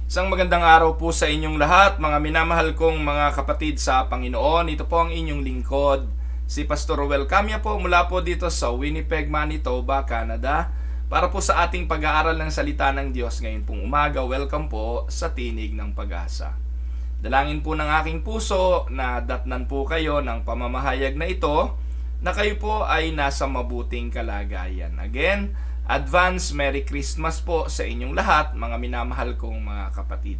Isang magandang araw po sa inyong lahat, mga minamahal kong mga kapatid sa Panginoon. Ito po ang inyong lingkod, si Pastor Ruel Camia po mula po dito sa Winnipeg, Manitoba, Canada, para po sa ating pag-aaral ng salita ng Diyos ngayon pong umaga. Welcome po sa Tinig ng Pag-asa. Dalangin po ng aking puso na datnan po kayo ng pamamahayag na ito, na kayo po ay nasa mabuting kalagayan. Again, advance Merry Christmas po sa inyong lahat, mga minamahal kong mga kapatid.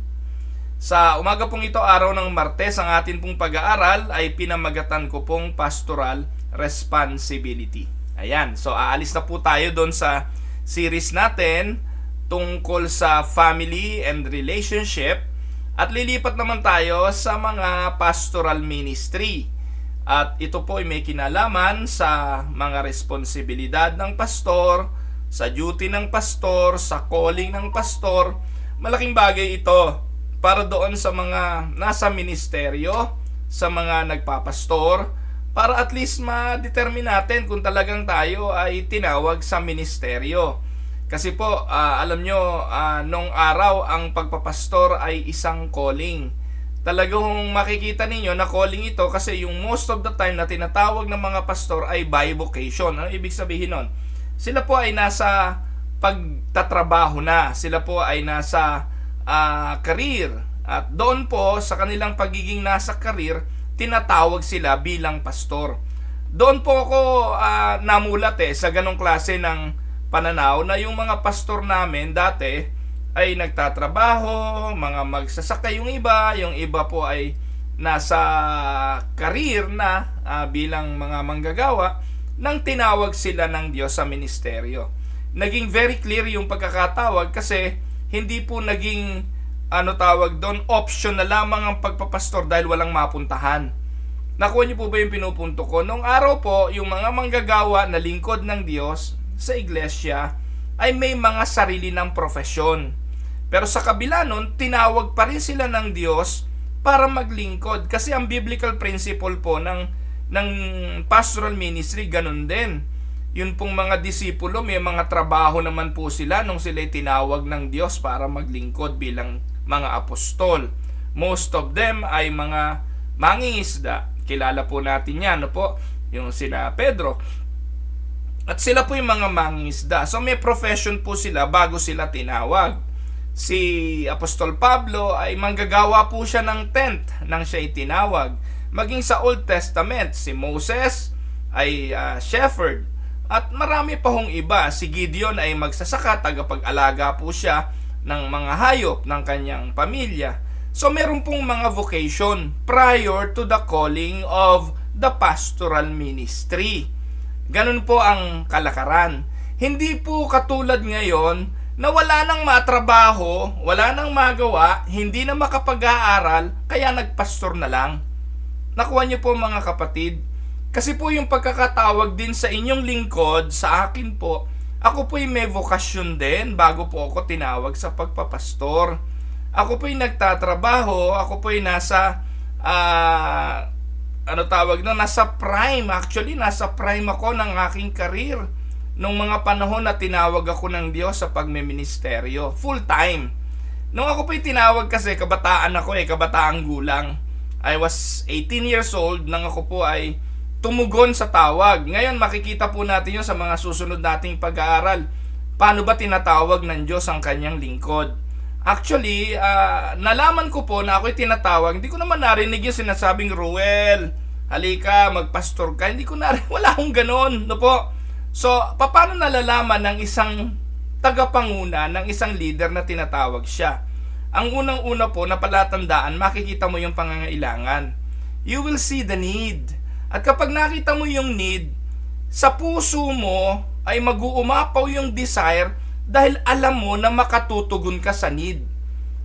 Sa umaga pong ito, araw ng Martes, ang atin pong pag-aaral ay pinamagatan ko pong Pastoral Responsibility. Ayan, so aalis na po tayo doon sa series natin tungkol sa family and relationship at lilipat naman tayo sa mga pastoral ministry. At ito po ay may kinalaman sa mga responsibilidad ng pastor, sa duty ng pastor, sa calling ng pastor. Malaking bagay ito para doon sa mga nasa ministeryo, sa mga nagpapastor, para at least ma-determine natin kung talagang tayo ay tinawag sa ministeryo. Kasi po, alam nyo, nung araw ang pagpapastor ay isang calling. Talagang makikita ninyo na calling ito kasi yung most of the time na tinatawag ng mga pastor ay bivocation. Ano ibig sabihin nun? Sila po ay nasa pagtatrabaho na. Sila po ay nasa career. At doon po, sa kanilang pagiging nasa career, tinatawag sila bilang pastor. Doon po ako namulat sa ganong klase ng pananaw na yung mga pastor namin dati ay nagtatrabaho, mga magsasaka yung iba po ay nasa career na bilang mga manggagawa, nang tinawag sila ng Diyos sa ministeryo. Naging very clear yung pagkakatawag kasi hindi po naging tawag doon, option na lamang ang pagpapastor dahil walang mapuntahan. Nakuha niyo po ba yung pinupunto ko? Noong araw po, yung mga manggagawa na lingkod ng Diyos sa iglesia ay may mga sarili ng profesyon. Pero sa kabila nun, tinawag pa rin sila ng Diyos para maglingkod. Kasi ang biblical principle po ng pastoral ministry, ganun din. Yun pong mga disipulo, may mga trabaho naman po sila nung sila tinawag ng Diyos para maglingkod bilang mga apostol. Most of them ay mga mangingisda. Kilala po natin yan, po? Yung sina Pedro. At sila po yung mga mangingisda. So may profession po sila bago sila tinawag. Si Apostol Pablo ay manggagawa po siya ng tent nang siya itinawag. Maging sa Old Testament, si Moses ay shepherd. At marami pa hong iba. Si Gideon ay magsasaka, tagapag-alaga po siya ng mga hayop ng kanyang pamilya. So meron pong mga vocation prior to the calling of the pastoral ministry. Ganun po ang kalakaran. Hindi po katulad ngayon na wala nang matrabaho, wala nang magawa, hindi na makapag-aaral, kaya nagpastor na lang. Nakuha niyo po mga kapatid? Kasi po yung pagkakatawag din sa inyong lingkod, sa akin po, ako po yung may vokasyon din bago po ako tinawag sa pagpapastor. Ako po yung nagtatrabaho, ako po yung nasa, nasa prime. Actually, nasa prime ako ng aking career. Nung mga panahon na tinawag ako ng Diyos sa pagmeministeryo, full time. Nung ako po yung tinawag kasi, kabataan ako kabataang gulang. I was 18 years old nang ako po ay tumugon sa tawag. Ngayon makikita po natin yun sa mga susunod nating pag-aaral. Paano ba tinatawag ng Diyos ang kanyang lingkod? Actually, nalaman ko po na ako'y tinatawag. Hindi ko naman narinig yung sinasabing, Ruel, halika, magpastor ka. Hindi ko narinig. Wala akong ganon. No po? So, paano nalalaman ng isang tagapanguna, ng isang leader na tinatawag siya? Ang unang-una po na palatandaan, makikita mo yung pangangailangan. You will see the need. At kapag nakita mo yung need, sa puso mo ay mag-uumapaw yung desire dahil alam mo na makatutugon ka sa need.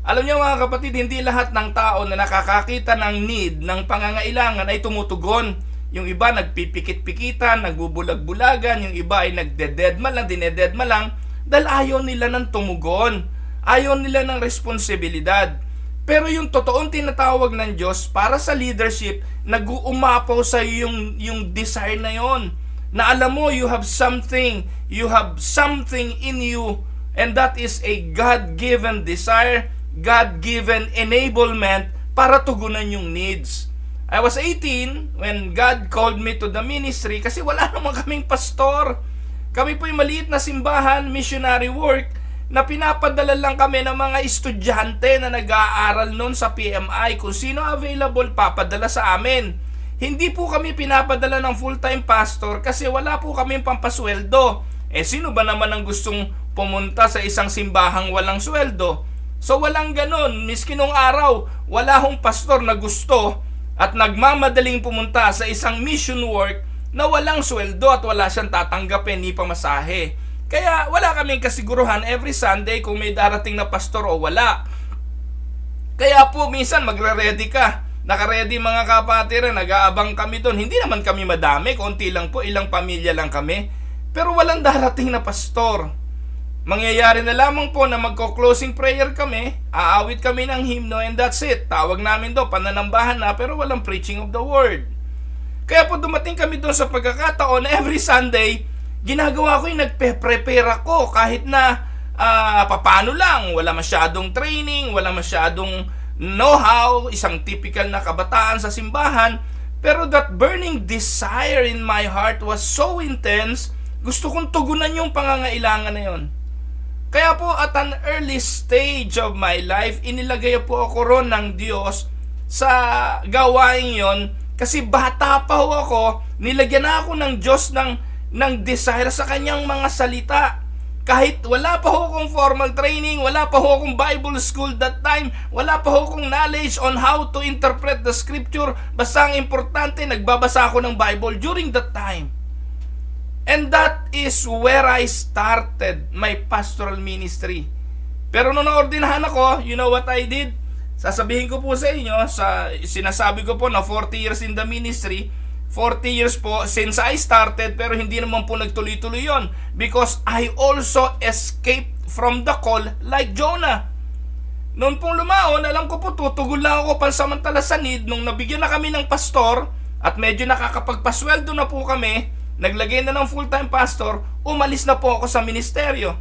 Alam niyo mga kapatid, hindi lahat ng tao na nakakakita ng need, ng pangangailangan ay tumutugon. Yung iba nagpipikit-pikitan, nagbubulag-bulagan, yung iba ay nagdededma lang, dinededma lang dahil ayaw nila ng tumugon. Ayaw nila ng responsibilidad. Pero yung totoong tinatawag ng Diyos para sa leadership, nag-uumapaw sa yung desire na yon. Na alam mo, you have something in you, and that is a God-given desire God-given enablement para tugunan yung needs. I was 18 when God called me to the ministry kasi wala naman kaming pastor. Kami po yung maliit na simbahan, missionary work, na pinapadala lang kami ng mga estudyante na nag-aaral noon sa PMI. Kung sino available, papadala sa amin. Hindi po kami pinapadala ng full-time pastor kasi wala po kami pampasweldo. Sino ba naman ang gustong pumunta sa isang simbahang walang sweldo? So walang ganon. Miski nung araw, wala hong pastor na gusto at nagmamadaling pumunta sa isang mission work na walang sweldo at wala siyang tatanggapin ni pamasahe. Kaya wala kaming kasiguruhan every Sunday kung may darating na pastor o wala. Kaya po minsan magre-ready ka. Naka-ready mga kapatiran, nag-aabang kami doon. Hindi naman kami madami, konti lang po, ilang pamilya lang kami. Pero walang darating na pastor. Mangyayari na lamang po na magko-closing prayer kami, aawit kami ng hymno and that's it. Tawag namin doon, pananambahan na, pero walang preaching of the word. Kaya po dumating kami doon sa pagkakataon na every Sunday, ginagawa ko yung nagpe-prepare ako kahit na papano lang. Wala masyadong training, wala masyadong know-how, isang typical na kabataan sa simbahan. Pero that burning desire in my heart was so intense, gusto kong tugunan yung pangangailangan na yun. Kaya po at an early stage of my life, inilagay po ako ron ng Diyos sa gawain yon kasi bata pa ho ako, nilagyan na ako ng Diyos ng desire sa kanyang mga salita. Kahit wala pa ho akong formal training, wala pa ho akong Bible school that time, wala pa ho akong knowledge on how to interpret the scripture, basta ang importante, nagbabasa ako ng Bible during that time. And that is where I started my pastoral ministry. Pero nung naordinahan ako, you know what I did? Sasabihin ko po sa inyo, sinasabi ko po na 40 years in the ministry, 40 years po since I started, pero hindi naman po nagtuloy-tuloy yon because I also escaped from the call like Jonah. Noon pong lumaon, alam ko po tutugol lang ako pansamantala sa need. Nung nabigyan na kami ng pastor at medyo nakakapagpasweldo na po kami, naglagay na ng full-time pastor, umalis na po ako sa ministeryo.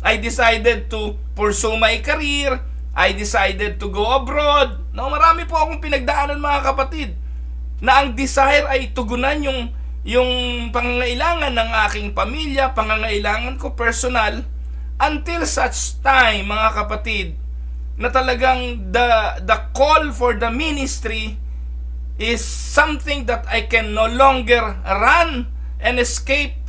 I decided to pursue my career. I decided to go abroad. Marami po akong pinagdaanan mga kapatid, na ang desire ay tugunan yung pangangailangan ng aking pamilya, pangangailangan ko personal, until such time mga kapatid, na talagang the call for the ministry is something that I can no longer run and escape.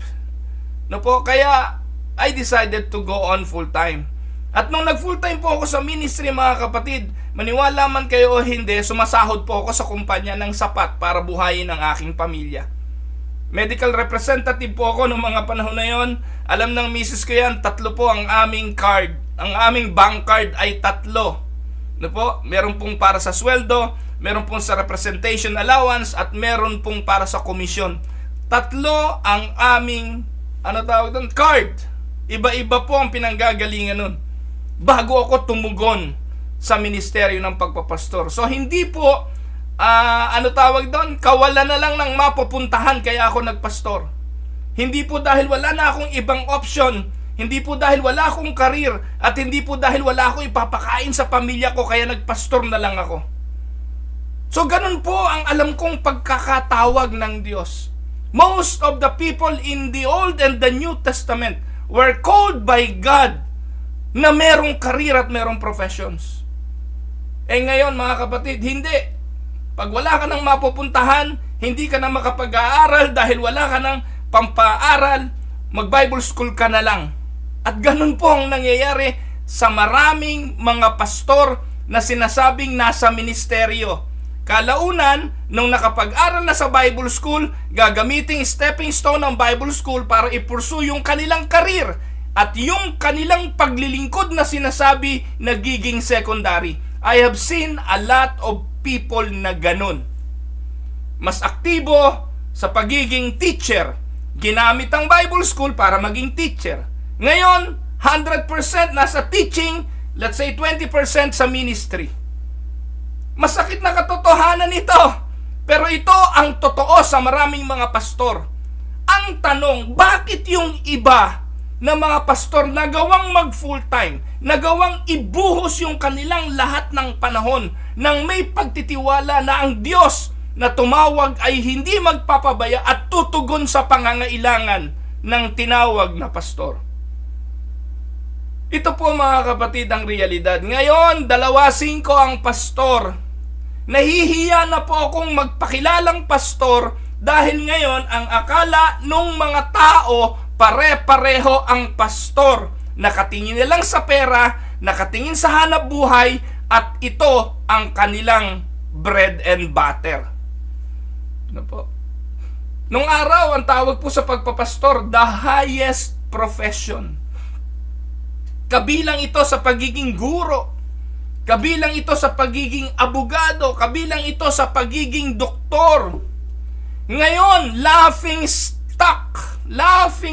Kaya I decided to go on full time. At nung nag full time po ako sa ministry mga kapatid, maniwala man kayo o hindi, sumasahod po ako sa kumpanya ng sapat para buhayin ang aking pamilya. Medical representative po ako noong mga panahon na yon. Alam ng misis ko yan, 3 po ang aming card. Ang aming bank card ay 3. Meron pong para sa sweldo, meron pong sa representation allowance, at meron pong para sa komisyon. 3 ang aming card. Iba-iba po ang pinanggagalingan nun bago ako tumugon sa ministeryo ng pagpapastor. So hindi po kawalan na lang ng mapupuntahan kaya ako nagpastor. Hindi po dahil wala na akong ibang option, hindi po dahil wala akong career, at hindi po dahil wala akong ipapakain sa pamilya ko kaya nagpastor na lang ako. So ganun po ang alam kong pagkakatawag ng Diyos. Most of the people in the Old and the New Testament were called by God na merong career at merong professions. Ngayon mga kapatid, hindi. Pag wala ka nang mapupuntahan, hindi ka na makapag-aaral dahil wala ka nang pampaaral, mag-Bible school ka na lang. At ganun po ang nangyayari sa maraming mga pastor na sinasabing nasa ministeryo. Kalaunan, nung nakapag-aral na sa Bible school, gagamiting stepping stone ng Bible school para i-pursue yung kanilang karir at yung kanilang paglilingkod na sinasabi nagiging secondary. I have seen a lot of people na ganun. Mas aktibo sa pagiging teacher. Ginamit ang Bible school para maging teacher. Ngayon, 100% nasa teaching, let's say 20% sa ministry. Masakit na katotohanan ito. Pero ito ang totoo sa maraming mga pastor. Ang tanong, bakit yung iba ng mga pastor na gawang mag full time, na gawang ibuhos yung kanilang lahat ng panahon nang may pagtitiwala na ang Diyos na tumawag ay hindi magpapabaya at tutugon sa pangangailangan ng tinawag na pastor. Ito po mga kapatid ang realidad. Ngayon, 2.5 ang pastor. Nahihiya na po akong magpakilalang pastor dahil ngayon ang akala nung mga tao pare-pareho ang pastor. Nakatingin na lang sa pera, nakatingin sa hanap buhay, at ito ang kanilang bread and butter. Ano po? Nung araw, ang tawag po sa pagpapastor, the highest profession. Kabilang ito sa pagiging guro, kabilang ito sa pagiging abogado, kabilang ito sa pagiging doktor. Ngayon, laughing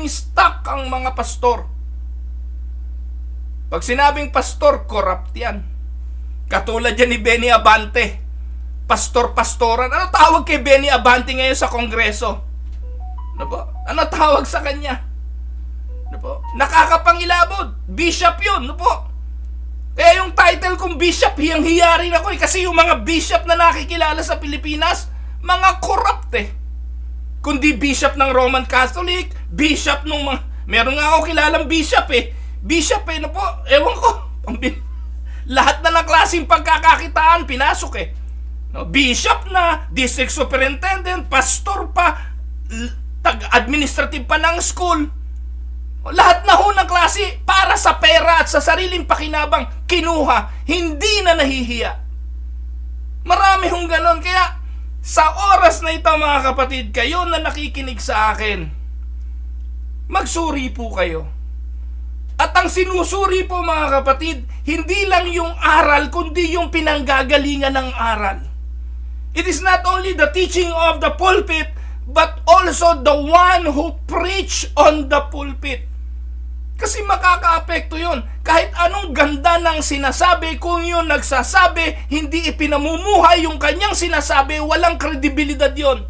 stock ang mga pastor. Pag sinabing pastor, corrupt yan. Katulad yan ni Benny Abante. Pastor-pastoran. Ano tawag kay Benny Abante ngayon sa Kongreso? Ano po? Ano tawag sa kanya? Ano po? Nakakapangilabot. Bishop yun. Ano po? Kaya yung title kong bishop, hiyang-hiya rin ako kasi yung mga bishop na nakikilala sa Pilipinas, mga corrupt Kundi bishop ng Roman Catholic, bishop nung mga... Meron nga ako kilalang bishop Bishop ano po? Ewan ko. Lahat na ng klaseng pagkakakitaan, pinasok No, bishop na, district superintendent, pastor pa, administrative pa ng school. Lahat na ho ng klase para sa pera at sa sariling pakinabang kinuha, hindi na nahihiya. Marami hong ganon. Kaya sa oras na ito mga kapatid, kayo na nakikinig sa akin, magsuri po kayo. At ang sinusuri po mga kapatid, hindi lang yung aral, kundi yung pinanggagalingan ng aral. It is not only the teaching of the pulpit, but also the one who preach on the pulpit. Kasi makaka-apekto yun. Kahit anong ganda ng sinasabi, kung yun nagsasabi, hindi ipinamumuhay yung kanyang sinasabi, walang kredibilidad yun.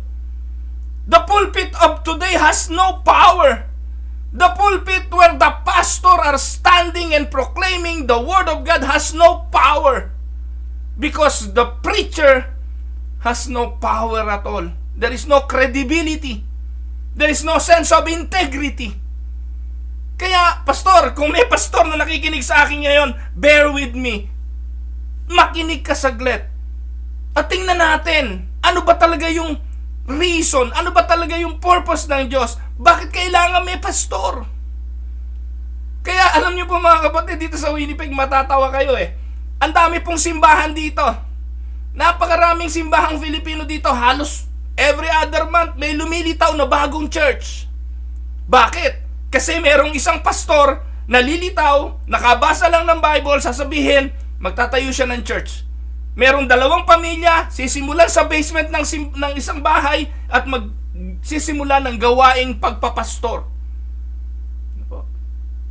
The pulpit of today has no power. The pulpit where the pastor are standing and proclaiming the word of God has no power. Because the preacher has no power at all. There is no credibility. There is no sense of integrity. Kaya, pastor, kung may pastor na nakikinig sa akin ngayon, bear with me. Makinig ka saglit. At tingnan natin, ano ba talaga yung reason, ano ba talaga yung purpose ng Diyos? Bakit kailangan may pastor? Kaya alam niyo po mga kapatid, dito sa Winnipeg, matatawa kayo Ang dami pong simbahan dito. Napakaraming simbahang Filipino dito. Halos every other month may lumilitaw na bagong church. Bakit? Kasi merong isang pastor na lilitaw, nakabasa lang ng Bible, sasabihin, magtatayo siya ng church. Merong 2 pamilya, sisimulan sa basement ng isang bahay at magsisimula ng gawaing pagpapastor.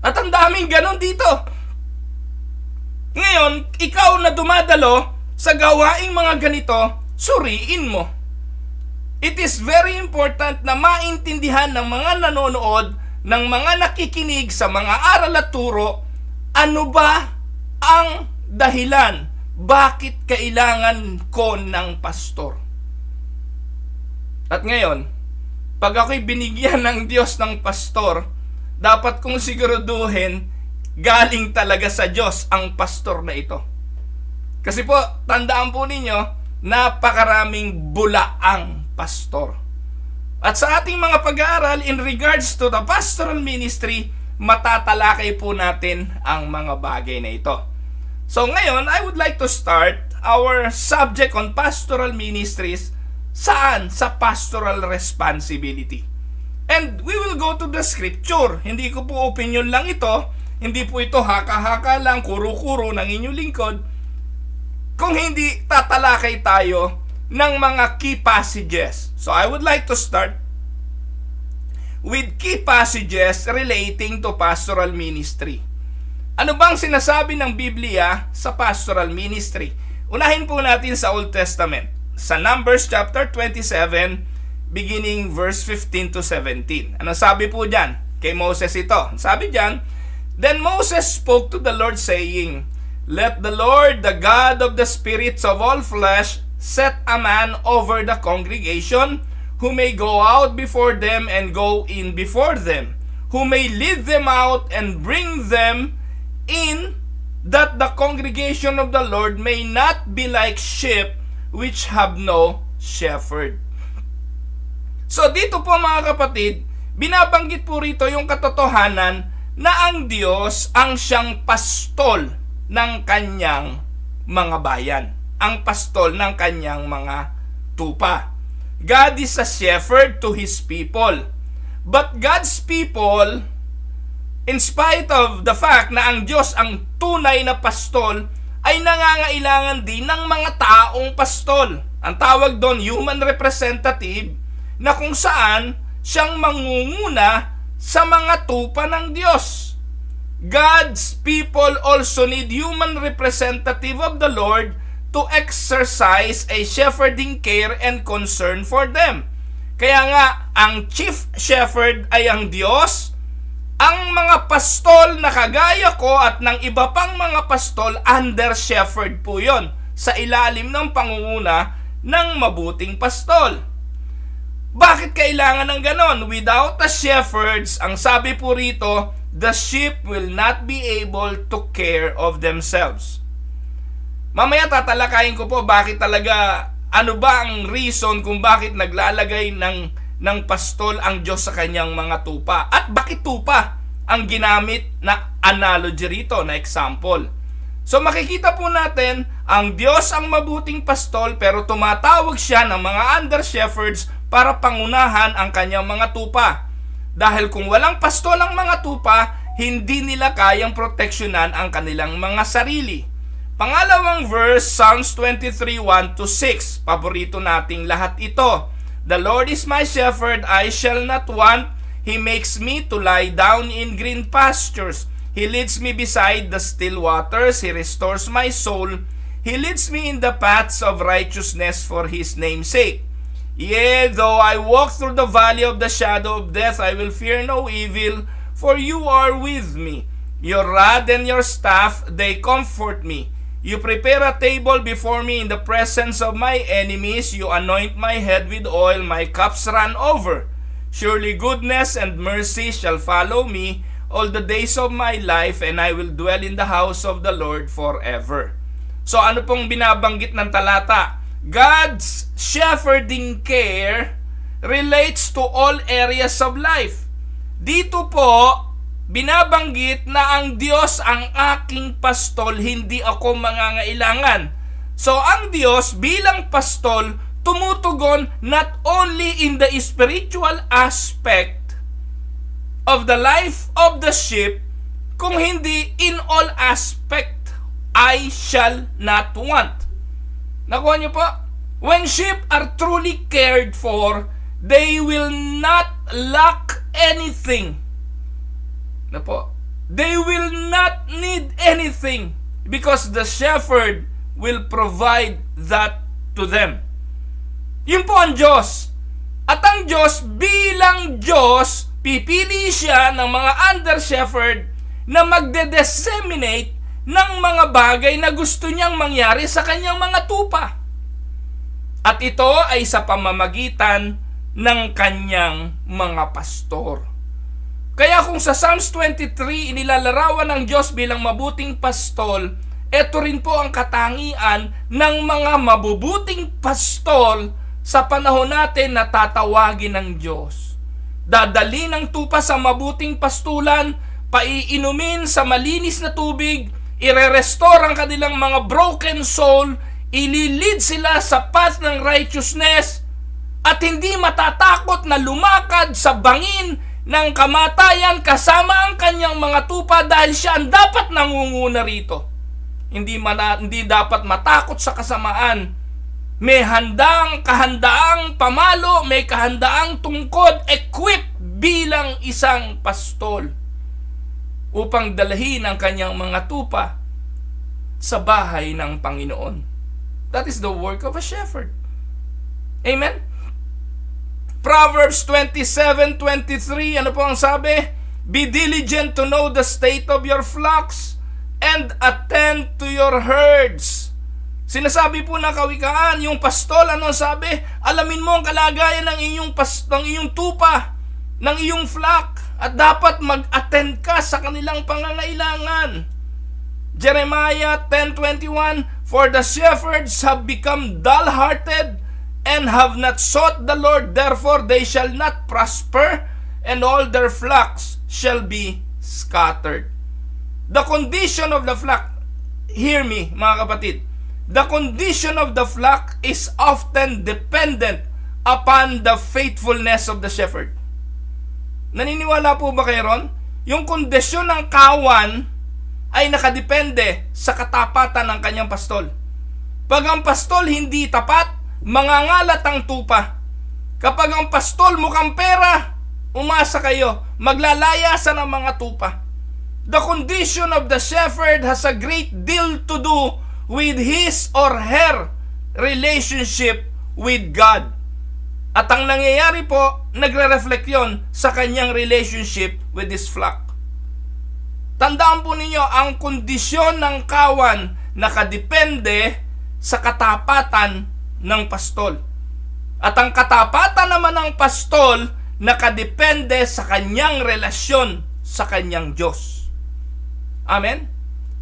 At ang daming ganon dito. Ngayon, ikaw na dumadalo sa gawaing mga ganito, suriin mo. It is very important na maintindihan ng mga nanonood, ng mga nakikinig sa mga aral at turo, ano ba ang dahilan? Bakit kailangan ko ng pastor? At ngayon, pag ako'y binigyan ng Diyos ng pastor, dapat kong siguraduhin galing talaga sa Diyos ang pastor na ito. Kasi po, tandaan po ninyo, napakaraming bulaang pastor. At sa ating mga pag-aaral in regards to the pastoral ministry, matatalakay po natin ang mga bagay na ito. So ngayon, I would like to start our subject on pastoral ministries. Saan? Sa pastoral responsibility. And we will go to the scripture. Hindi ko po opinion lang ito. Hindi po ito haka-haka lang, kuro-kuro ng inyong lingkod. Kung hindi, tatalakay tayo ng mga key passages. So I would like to start with key passages relating to pastoral ministry. Ano bang sinasabi ng Biblia sa pastoral ministry? Unahin po natin sa Old Testament. Sa Numbers chapter 27, beginning verse 15 to 17. Ano sabi po dyan? Kay Moses ito. Sabi diyan, "Then Moses spoke to the Lord saying, Let the Lord, the God of the spirits of all flesh, set a man over the congregation, who may go out before them and go in before them, who may lead them out and bring them in, that the congregation of the Lord may not be like sheep which have no shepherd." So dito po mga kapatid, binabanggit po rito yung katotohanan na ang Diyos ang siyang pastol ng kanyang mga bayan. Ang pastol ng kanyang mga tupa. God is a shepherd to His people. But God's people, in spite of the fact na ang Diyos ang tunay na pastol, ay nangangailangan din ng mga taong pastol. Ang tawag doon, human representative, na kung saan siyang mangunguna sa mga tupa ng Diyos. God's people also need human representative of the Lord to exercise a shepherding care and concern for them. Kaya nga, ang chief shepherd ay ang Diyos. Ang mga pastol na kagaya ko at ng iba pang mga pastol, under shepherd po yon, sa ilalim ng pangunguna ng mabuting pastol. Bakit kailangan ng ganon? Without the shepherds, ang sabi po rito, the sheep will not be able to care of themselves. Mamaya tatalakayin ko po bakit talaga, ano ba ang reason kung bakit naglalagay ng pastol ang Diyos sa kanyang mga tupa. At bakit tupa ang ginamit na analogy rito, na example. So makikita po natin, ang Diyos ang mabuting pastol pero tumatawag siya ng mga under shepherds para pangunahan ang kanyang mga tupa. Dahil kung walang pastol ang mga tupa, hindi nila kayang proteksyonan ang kanilang mga sarili. Pangalawang verse, Psalms 23:1-6. Paborito nating lahat ito. "The Lord is my shepherd, I shall not want. He makes me to lie down in green pastures. He leads me beside the still waters. He restores my soul. He leads me in the paths of righteousness for His name's sake. Yea, though I walk through the valley of the shadow of death, I will fear no evil, for you are with me. Your rod and your staff, they comfort me. You prepare a table before me in the presence of my enemies. You anoint my head with oil, my cups run over. Surely goodness and mercy shall follow me all the days of my life, and I will dwell in the house of the Lord forever." So ano pong binabanggit ng talata? God's shepherding care relates to all areas of life. Dito po, binabanggit na ang Diyos ang aking pastol, hindi ako mangangailangan. So ang Diyos bilang pastol, tumutugon not only in the spiritual aspect of the life of the sheep, kung hindi in all aspect, I shall not want. Nakuha niyo po? When sheep are truly cared for, they will not lack anything. Na po? They will not need anything because the shepherd will provide that to them. Yun po ang Diyos. At ang Diyos bilang Diyos, pipili siya ng mga under shepherd na magde-disseminate ng mga bagay na gusto niyang mangyari sa kanyang mga tupa. At ito ay sa pamamagitan ng kanyang mga pastor. Kaya kung sa Psalms 23 inilalarawan ng Diyos bilang mabuting pastol, ito rin po ang katangian ng mga mabubuting pastol sa panahon natin na tatawagin ng Diyos. Dadali ng tupa sa mabuting pastulan, paiinumin sa malinis na tubig, ire-restore ang kanilang mga broken soul, ililid sila sa path ng righteousness, at hindi matatakot na lumakad sa bangin ng kamatayan kasama ang kanyang mga tupa dahil siya ang dapat nangunguna rito. Hindi dapat matakot sa kasamaan. May kahandaang pamalo, may kahandaang tungkod, equipped bilang isang pastol upang dalhin ang kanyang mga tupa sa bahay ng Panginoon. That is the work of a shepherd. Amen? Proverbs 27:23, ano po ang sabi? Be diligent to know the state of your flocks and attend to your herds. Sinasabi po ng Kawikaan, yung pastol, ano sabi? Alamin mo ang kalagayan ng iyong tupa, ng iyong flock, at dapat mag-attend ka sa kanilang pangangailangan. Jeremiah 10:21, For the shepherds have become dull-hearted and have not sought the Lord, therefore they shall not prosper, and all their flocks shall be scattered. The condition of the flock, hear me mga kapatid, the condition of the flock is often dependent upon the faithfulness of the shepherd. Naniniwala po ba kayo ron? Yung kondisyon ng kawan ay nakadepende sa katapatan ng kanyang pastol. Pag ang pastol hindi tapat, mangangalat ang tupa. Kapag ang pastol mukhang pera, umasa kayo, maglalayasan ang mga tupa. The condition of the shepherd has a great deal to do with his or her relationship with God. At ang nangyayari po, nagre-reflect yon sa kanyang relationship with his flock. Tandaan po ninyo, ang kondisyon ng kawan nakadepende sa katapatan ng pastol. At ang katapatan naman ng pastol nakadepende sa kanyang relasyon sa kanyang Diyos. Amen?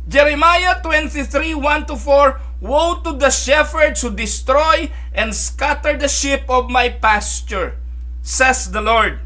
Jeremiah 23:1-4, Woe to the shepherds who destroy and scatter the sheep of my pasture, says the Lord.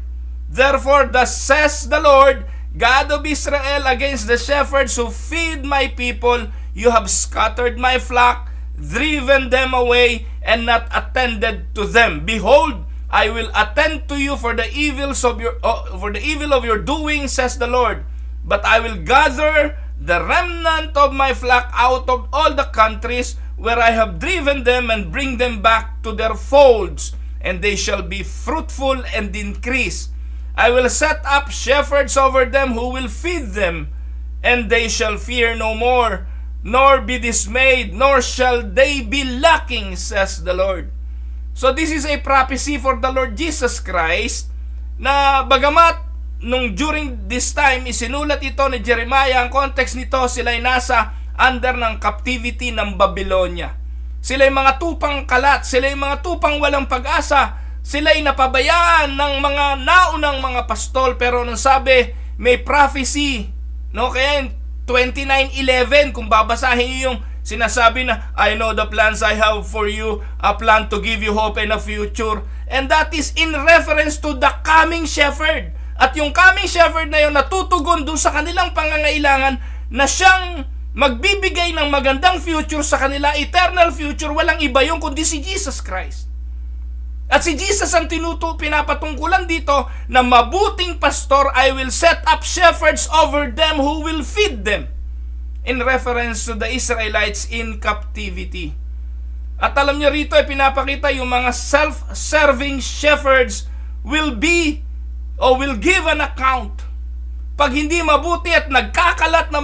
Therefore, thus says the Lord, God of Israel, against the shepherds who feed my people, you have scattered my flock, driven them away, and not attended to them. Behold, I will attend to you for the evil of your doing, says the Lord. But I will gather the remnant of my flock out of all the countries where I have driven them, and bring them back to their folds, and they shall be fruitful and increase. I will set up shepherds over them who will feed them, and they shall fear no more, nor be dismayed, nor shall they be lacking, says the Lord. So this is a prophecy for the Lord Jesus Christ, na bagamat during this time, isinulat ito ni Jeremiah, ang context nito, sila ay nasa under ng captivity ng Babylonia. Sila ay mga tupang kalat, sila ay mga tupang walang pag-asa, sila ay napabayaan ng mga naunang mga pastol, pero nung sabi, may prophecy, no? Kaya 29:11, kung babasahin niyo yung sinasabi na, I know the plans I have for you, a plan to give you hope and a future. And that is in reference to the coming shepherd. At yung coming shepherd na yun natutugon doon sa kanilang pangangailangan, na siyang magbibigay ng magandang future sa kanila, eternal future. Walang iba yung kundi si Jesus Christ. At si Jesus ang pinapatungkulan dito na mabuting pastor, I will set up shepherds over them who will feed them. In reference to the Israelites in captivity. At alam niyo rito ay pinapakita yung mga self-serving shepherds will give an account. Pag hindi mabuti at nagkakalat ng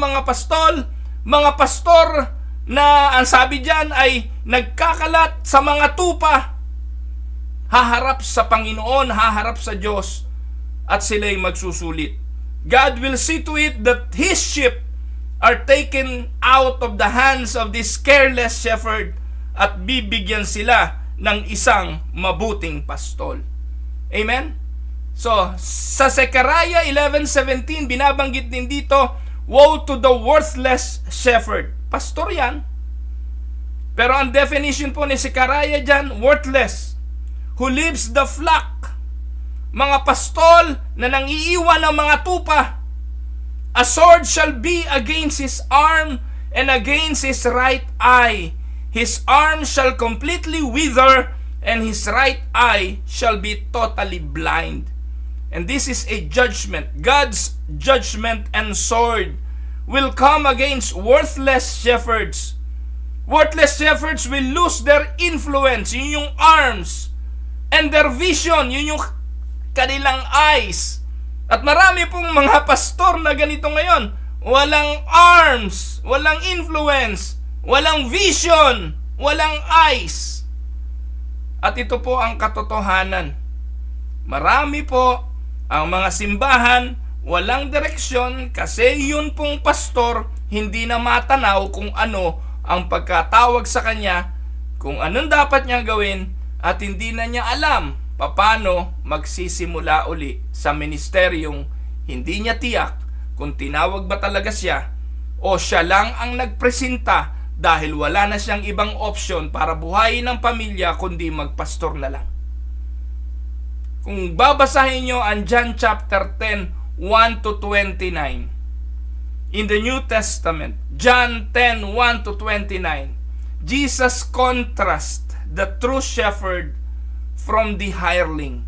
mga pastor na ang sabi diyan ay nagkakalat sa mga tupa, haharap sa Panginoon, haharap sa Diyos, at sila'y magsusulit. God will see to it that His sheep are taken out of the hands of this careless shepherd, at bibigyan sila ng isang mabuting pastol. Amen? So, sa Zechariah 11:17, binabanggit din dito, Woe to the worthless shepherd. Pastor yan. Pero ang definition po ni Zechariah dyan, worthless, who leaves the flock. Mga pastol na nangiiwan ng mga tupa. A sword shall be against his arm and against his right eye. His arm shall completely wither, and his right eye shall be totally blind. And this is a judgment. God's judgment and sword will come against worthless shepherds. Worthless shepherds will lose their influence, yun yung arms, and their vision, yun yung kanilang eyes. At marami pong mga pastor na ganito ngayon. Walang arms, walang influence, walang vision, walang eyes. At ito po ang katotohanan. Marami po ang mga simbahan, walang direksyon kasi yun pong pastor hindi na matanaw kung ano ang pagkatawag sa kanya, kung anong dapat niya gawin, at hindi na niya alam paano magsisimula uli sa ministeryong hindi niya tiyak kung tinawag ba talaga siya o siya lang ang nagpresenta dahil wala na siyang ibang option para buhayin ang pamilya kundi magpastor na lang. Kung babasahin nyo ang John chapter 10, 1 to 29, in the New Testament, John 10, 1 to 29, Jesus contrast the true shepherd from the hireling.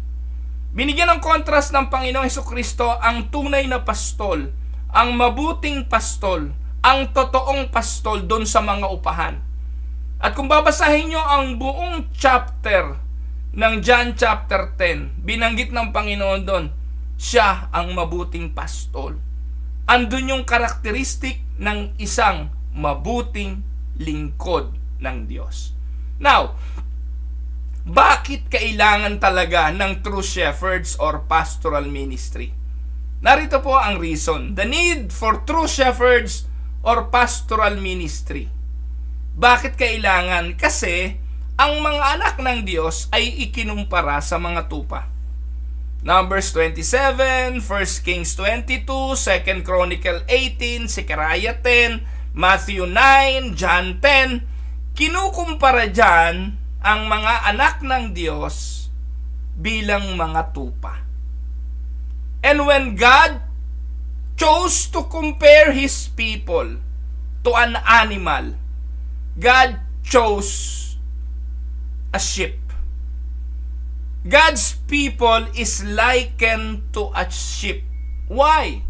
Binigyan ng contrast ng Panginoong Hesukristo ang tunay na pastol, ang mabuting pastol, ang totoong pastol doon sa mga upahan. At kung babasahin nyo ang buong chapter ng John chapter 10, binanggit ng Panginoon doon, siya ang mabuting pastol. Andun yung karakteristik ng isang mabuting lingkod ng Diyos. Now, bakit kailangan talaga ng true shepherds or pastoral ministry? Narito po ang reason. The need for true shepherds or pastoral ministry. Bakit kailangan? Kasi ang mga anak ng Diyos ay ikinumpara sa mga tupa. Numbers 27, 1 Kings 22, 2 Chronicle 18, Zechariah 10, Matthew 9, John 10. Kinukumpara dyan ang mga anak ng Diyos bilang mga tupa. And when God chose to compare His people to an animal, God chose a sheep. God's people is likened to a sheep. Why?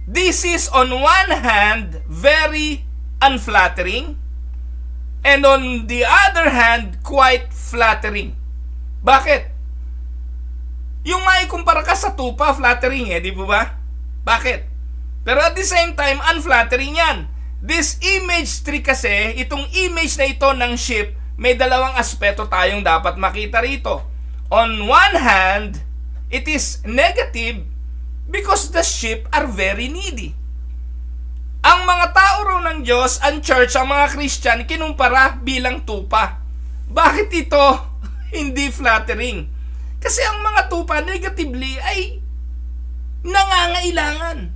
This is on one hand very unflattering, and on the other hand quite flattering. Bakit? Yung maikumpara ka sa tupa, flattering di ba? Bakit? Pero at the same time, unflattering yan. This image tree kasi, itong image na ito ng sheep, may dalawang aspeto tayong dapat makita rito. On one hand, it is negative because the sheep are very needy. Ang mga tao raw ng Diyos, ang church, ang mga Christian, kinumpara bilang tupa. Bakit ito hindi flattering? Kasi ang mga tupa negatively ay nangangailangan.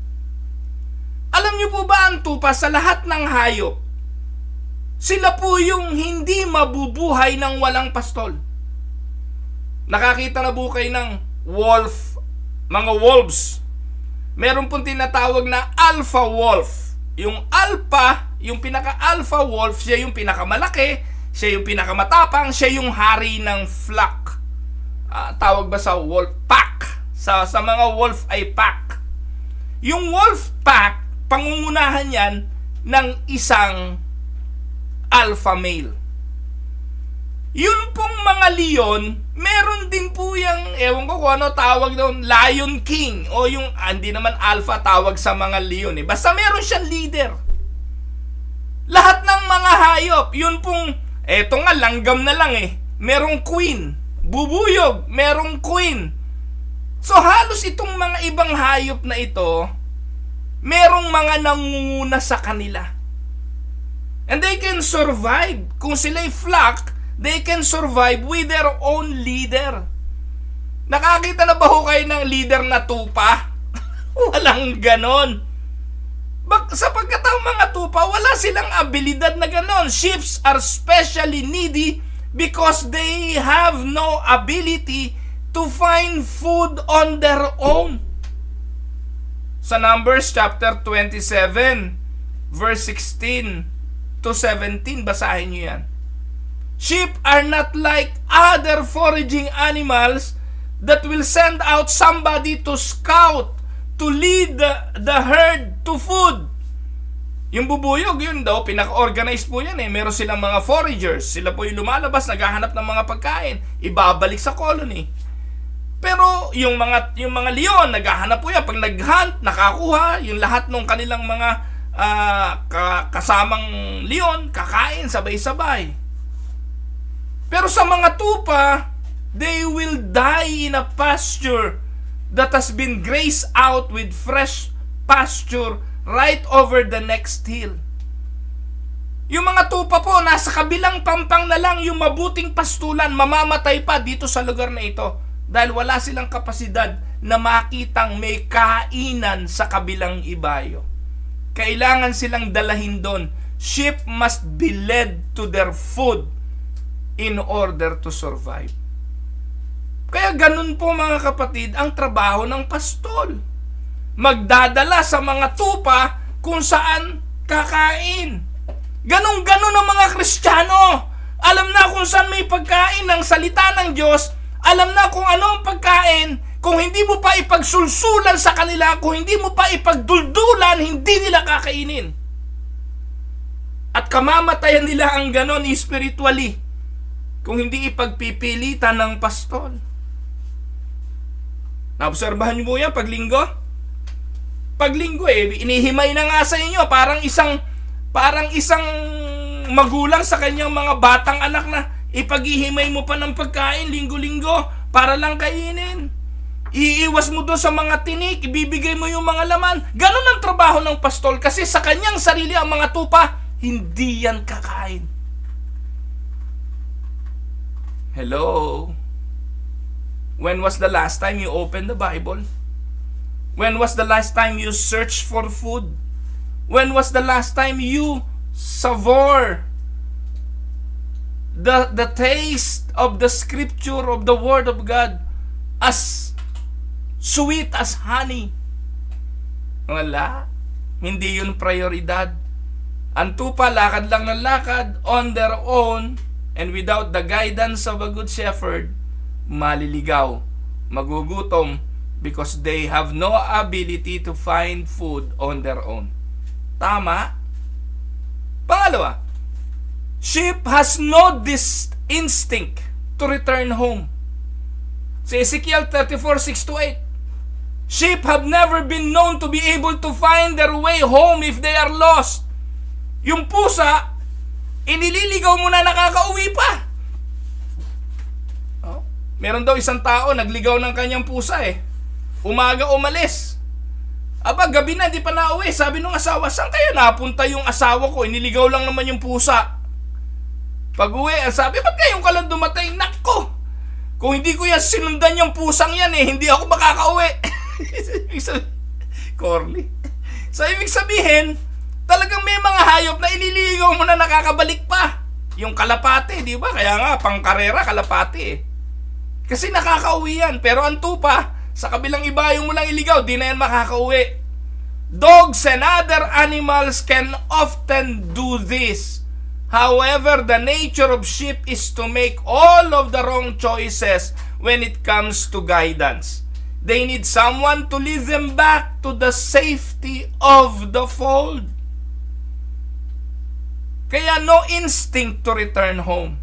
Alam niyo po ba ang tupa sa lahat ng hayop? Sila po yung hindi mabubuhay ng walang pastol. Nakakita na po kayo ng wolf, mga wolves. Meron pong tinatawag na alpha wolf. Yung alpha, yung pinaka-alpha wolf, siya yung pinakamalaki, siya yung pinakamatapang, siya yung hari ng flock. Tawag ba sa wolf? Pack. Sa mga wolf ay pack. Yung wolf pack, pangungunahan yan ng isang alpha male. Yun pong mga leon, meron din po yung, ewan ko kung ano tawag doon, Lion King. O yung, hindi naman alpha tawag sa mga leon Basta meron siyang leader. Lahat ng mga hayop, yun pong, eto nga, langgam na lang merong queen. Bubuyog, merong queen. So halos itong mga ibang hayop na ito, merong mga nangunguna sa kanila. And they can survive. Kung sila'y flock, they can survive with their own leader. Nakakita na ba ho kayo ng leader na tupa? Walang ganon. Sapagkat ang mga tupa, wala silang abilidad na ganon. Sheep are specially needy because they have no ability to find food on their own. Sa Numbers chapter 27, verse 16 to 17, basahin nyo yan. Sheep are not like other foraging animals that will send out somebody to scout, to lead the herd to food. Yung bubuyog, yun daw, pinaka-organize po yan Meron silang mga foragers. Sila po yung lumalabas, naghahanap ng mga pagkain, ibabalik sa colony. Pero yung mga leon, naghahanap po yan. Pag nag-hunt, nakakuha, yung lahat ng kanilang mga kasamang leon, kakain sabay-sabay. Pero sa mga tupa, they will die in a pasture that has been grazed out with fresh pasture right over the next hill. Yung mga tupa po, nasa kabilang pampang na lang yung mabuting pastulan, mamamatay pa dito sa lugar na ito dahil wala silang kapasidad na makitang may kainan sa kabilang ibayo. Kailangan silang dalahin doon. Sheep must be led to their food in order to survive. Kaya ganun po mga kapatid ang trabaho ng pastol. Magdadala sa mga tupa kung saan kakain. Ganun-ganon ang mga Kristiyano. Alam na kung saan may pagkain ng salita ng Diyos. Alam na kung ano ang pagkain. Kung hindi mo pa ipagsulsulan sa kanila, kung hindi mo pa ipagduldulan, hindi nila kakainin. At kamamatayan nila ang ganon spiritually kung hindi ipagpipilitan ng pastol. Naobserbahan niyo po yan pag linggo? Pag linggo inihimay na nga sa inyo parang isang magulang sa kanyang mga batang anak na ipaghihimay mo pa ng pagkain linggo-linggo para lang kainin. Iiwas mo doon sa mga tinik, ibibigay mo yung mga laman. Ganun ang trabaho ng pastol kasi sa kanyang sarili ang mga tupa, hindi yan kakain. Hello? When was the last time you opened the Bible? When was the last time you searched for food? When was the last time you savor the taste of the scripture of the Word of God as sweet as honey? Wala. Hindi yun prioridad. Ang tupa, lakad lang ng lakad on their own and without the guidance of a good shepherd, maliligaw, magugutom because they have no ability to find food on their own. Tama? Pangalawa, sheep has no instinct to return home. Sa Ezekiel 34:6-8, sheep have never been known to be able to find their way home if they are lost. Yung pusa, inililigaw mo na nakakauwi pa. Oh, meron daw isang tao nagligaw ng kanyang pusa Umaga umalis. Aba, gabi na, di pa nauwi. Sabi nung asawa, saan kaya napunta yung asawa ko? Iniligaw lang naman yung pusa. Pag uwi, sabi, ba't kayong ka lang dumatay? Nako! Kung hindi ko yan sinundan yung pusang yan hindi ako makakauwi. Corny. So, ibig sabihin, talagang may mga hayop na iniligaw mo na nakakabalik pa. Yung kalapate, di ba? Kaya nga, pangkarera, kalapate Kasi nakakauwi yan. Pero ang tupa, sa kabilang ibayo mo lang iligaw, di na yan makakauwi. Dogs and other animals can often do this. However, the nature of sheep is to make all of the wrong choices when it comes to guidance. They need someone to lead them back to the safety of the fold. Kaya no instinct to return home.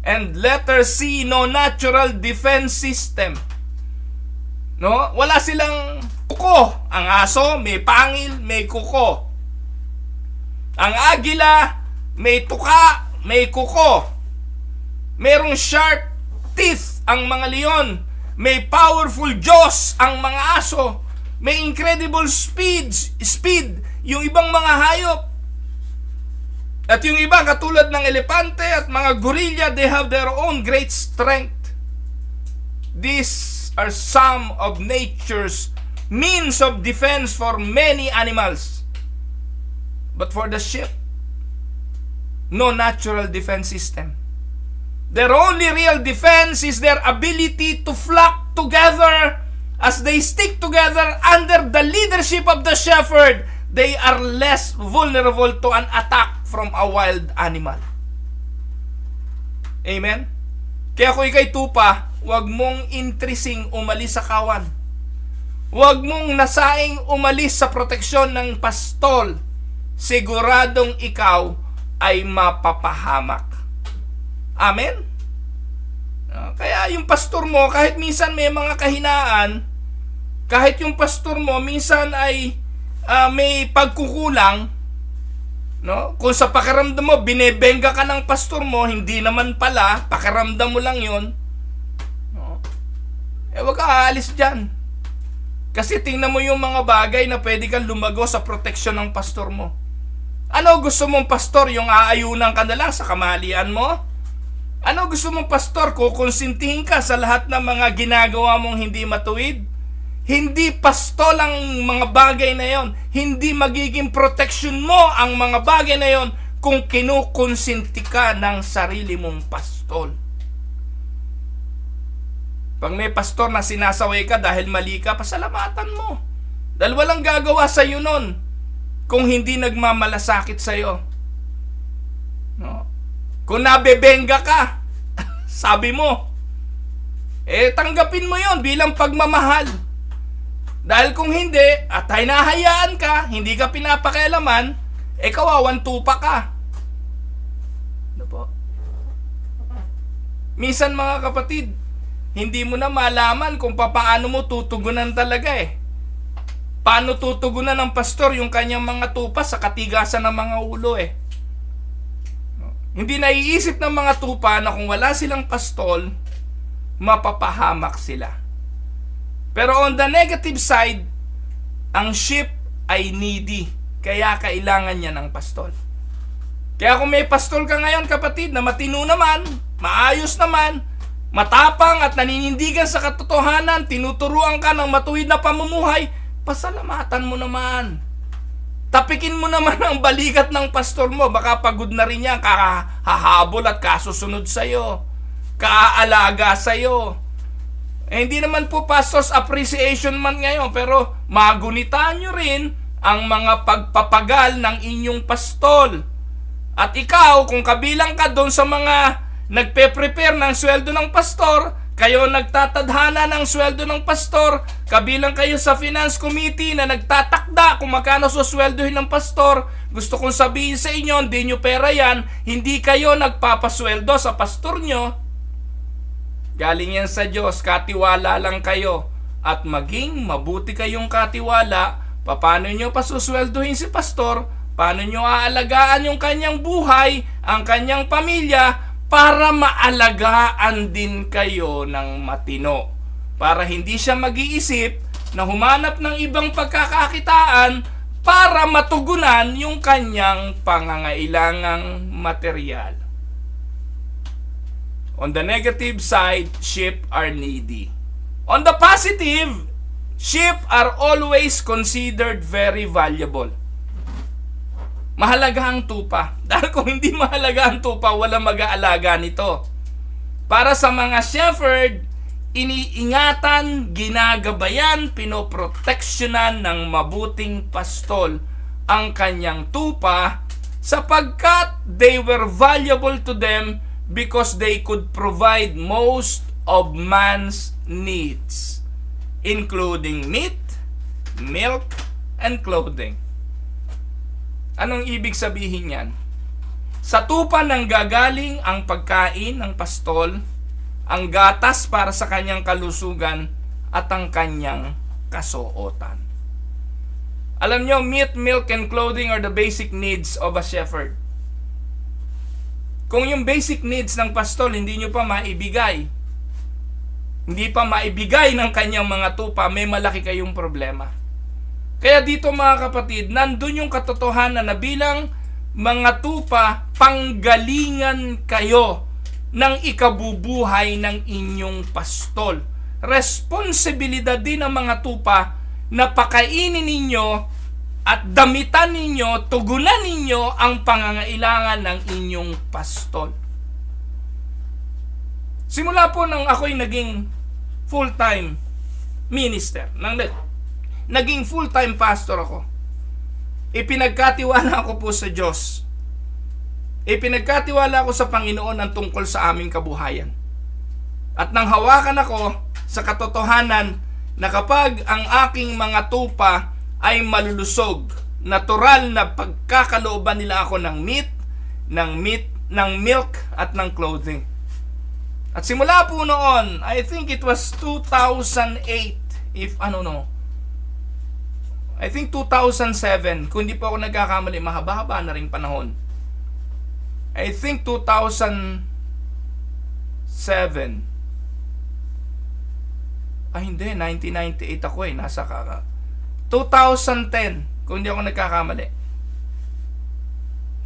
And letter C, no natural defense system. No? Wala silang kuko. Ang aso, may pangil, may kuko. Ang agila, may tuka, may kuko. Merong sharp teeth ang mga leon. May powerful jaws ang mga aso. May incredible speed yung ibang mga hayop. At yung iba, katulad ng elepante at mga gorilla, they have their own great strength. These are some of nature's means of defense for many animals. But for the sheep, no natural defense system. Their only real defense is their ability to flock together. As they stick together under the leadership of the shepherd, they are less vulnerable to an attack from a wild animal. Amen? Kaya kung ikay tupa, huwag mong intrising umalis sa kawan. Huwag mong nasaing umalis sa proteksyon ng pastol. Siguradong ikaw ay mapapahamak. Amen? Kaya yung pastor mo, kahit minsan may mga kahinaan, kahit yung pastor mo minsan ay may pagkukulang, no? Kung sa pakiramdam mo, binebenga ka ng pastor mo, hindi naman pala, pakiramdam mo lang yun, no? Huwag ka aalis dyan. Kasi tingnan mo yung mga bagay na pwede kang lumago sa proteksyon ng pastor mo. Ano gusto mong pastor? Yung aayunan ka na lang sa kamalian mo? Ano gusto mong pastor? Kukonsintihin ka sa lahat ng mga ginagawa mong hindi matuwid? Hindi pastol ang mga bagay na yon. Hindi magiging protection mo ang mga bagay na yon kung kinukonsinti ka ng sarili mong pastol. Pag may pastor na sinasaway ka dahil mali ka, pasalamatan mo. Dahil walang gagawa sa iyo nun kung hindi nagmamalasakit sa iyo. No? Kung nabebenga ka, sabi mo, tanggapin mo yon bilang pagmamahal. Dahil kung hindi, at hinahayaan ka, hindi ka pinapakialaman, kawawan tupa ka. Ano po? Minsan mga kapatid, hindi mo na malaman kung paano mo tutugunan talaga Paano tutugunan ng pastor yung kanyang mga tupa sa katigasan ng mga ulo Hindi naiisip ng mga tupa na kung wala silang pastol, mapapahamak sila. Pero on the negative side, ang sheep ay needy. Kaya kailangan niya ng pastol. Kaya kung may pastol ka ngayon kapatid na matino naman, maayos naman, matapang at naninindigan sa katotohanan, tinuturuan ka ng matuwid na pamumuhay, pasalamatan mo naman. Tapikin mo naman ang balikat ng pastor mo. Baka pagod na rin yan, kahahabol at kasusunod sa'yo, kaaalaga sa'yo. Hindi naman po Pastor's Appreciation Month ngayon, pero magunitan nyo rin ang mga pagpapagal ng inyong pastol. At ikaw, kung kabilang ka doon sa mga nagpe-prepare ng sweldo ng pastor, kayo nagtatadhana ng sweldo ng pastor, kabilang kayo sa finance committee na nagtatakda kung magkano susweldohin ng pastor, gusto kong sabihin sa inyo, hindi nyo pera yan, hindi kayo nagpapasweldo sa pastor nyo. Galing yan sa Diyos, katiwala lang kayo. At maging mabuti kayong katiwala, paano nyo pasusweldohin si pastor, paano nyo aalagaan yung kanyang buhay, ang kanyang pamilya, para maalagaan din kayo ng matino. Para hindi siya mag-iisip na humanap ng ibang pagkakakitaan para matugunan yung kanyang pangangailangang material. On the negative side, sheep are needy. On the positive, sheep are always considered very valuable. Mahalaga ang tupa. Dahil kung hindi mahalaga ang tupa, walang mag-aalaga nito. Para sa mga shepherd, iniingatan, ginagabayan, pinoproteksyonan ng mabuting pastol ang kanyang tupa sapagkat they were valuable to them because they could provide most of man's needs, including meat, milk, and clothing. Anong ibig sabihin yan? Sa tupa nang gagaling ang pagkain ng pastol, ang gatas para sa kanyang kalusugan, at ang kanyang kasuotan. Alam nyo, meat, milk, and clothing are the basic needs of a shepherd. Kung yung basic needs ng pastol hindi nyo pa maibigay, hindi pa maibigay ng kanyang mga tupa, may malaki kayong problema. Kaya dito mga kapatid, nandun yung katotohanan na bilang mga tupa, panggalingan kayo ng ikabubuhay ng inyong pastol. Responsibilidad din ng mga tupa na pakainin ninyo at damitan ninyo, tugunan ninyo ang pangangailangan ng inyong pastol. Simula po nang ako'y naging full-time minister, naging full-time pastor ako, ipinagkatiwala ko po sa Diyos. Ipinagkatiwala ko sa Panginoon ang tungkol sa aming kabuhayan. At nang hawakan ako sa katotohanan na kapag ang aking mga tupa ay malulusog, natural na pagkakalooban nila ako ng meat, ng milk at ng clothing. At simula po noon, I think it was 2008, I think 2007, kung hindi po ako nagkakamali, mahaba-haba na ring panahon. I think 2007. Hindi, 1998 ako nasa 2010, kung hindi ako nagkakamali.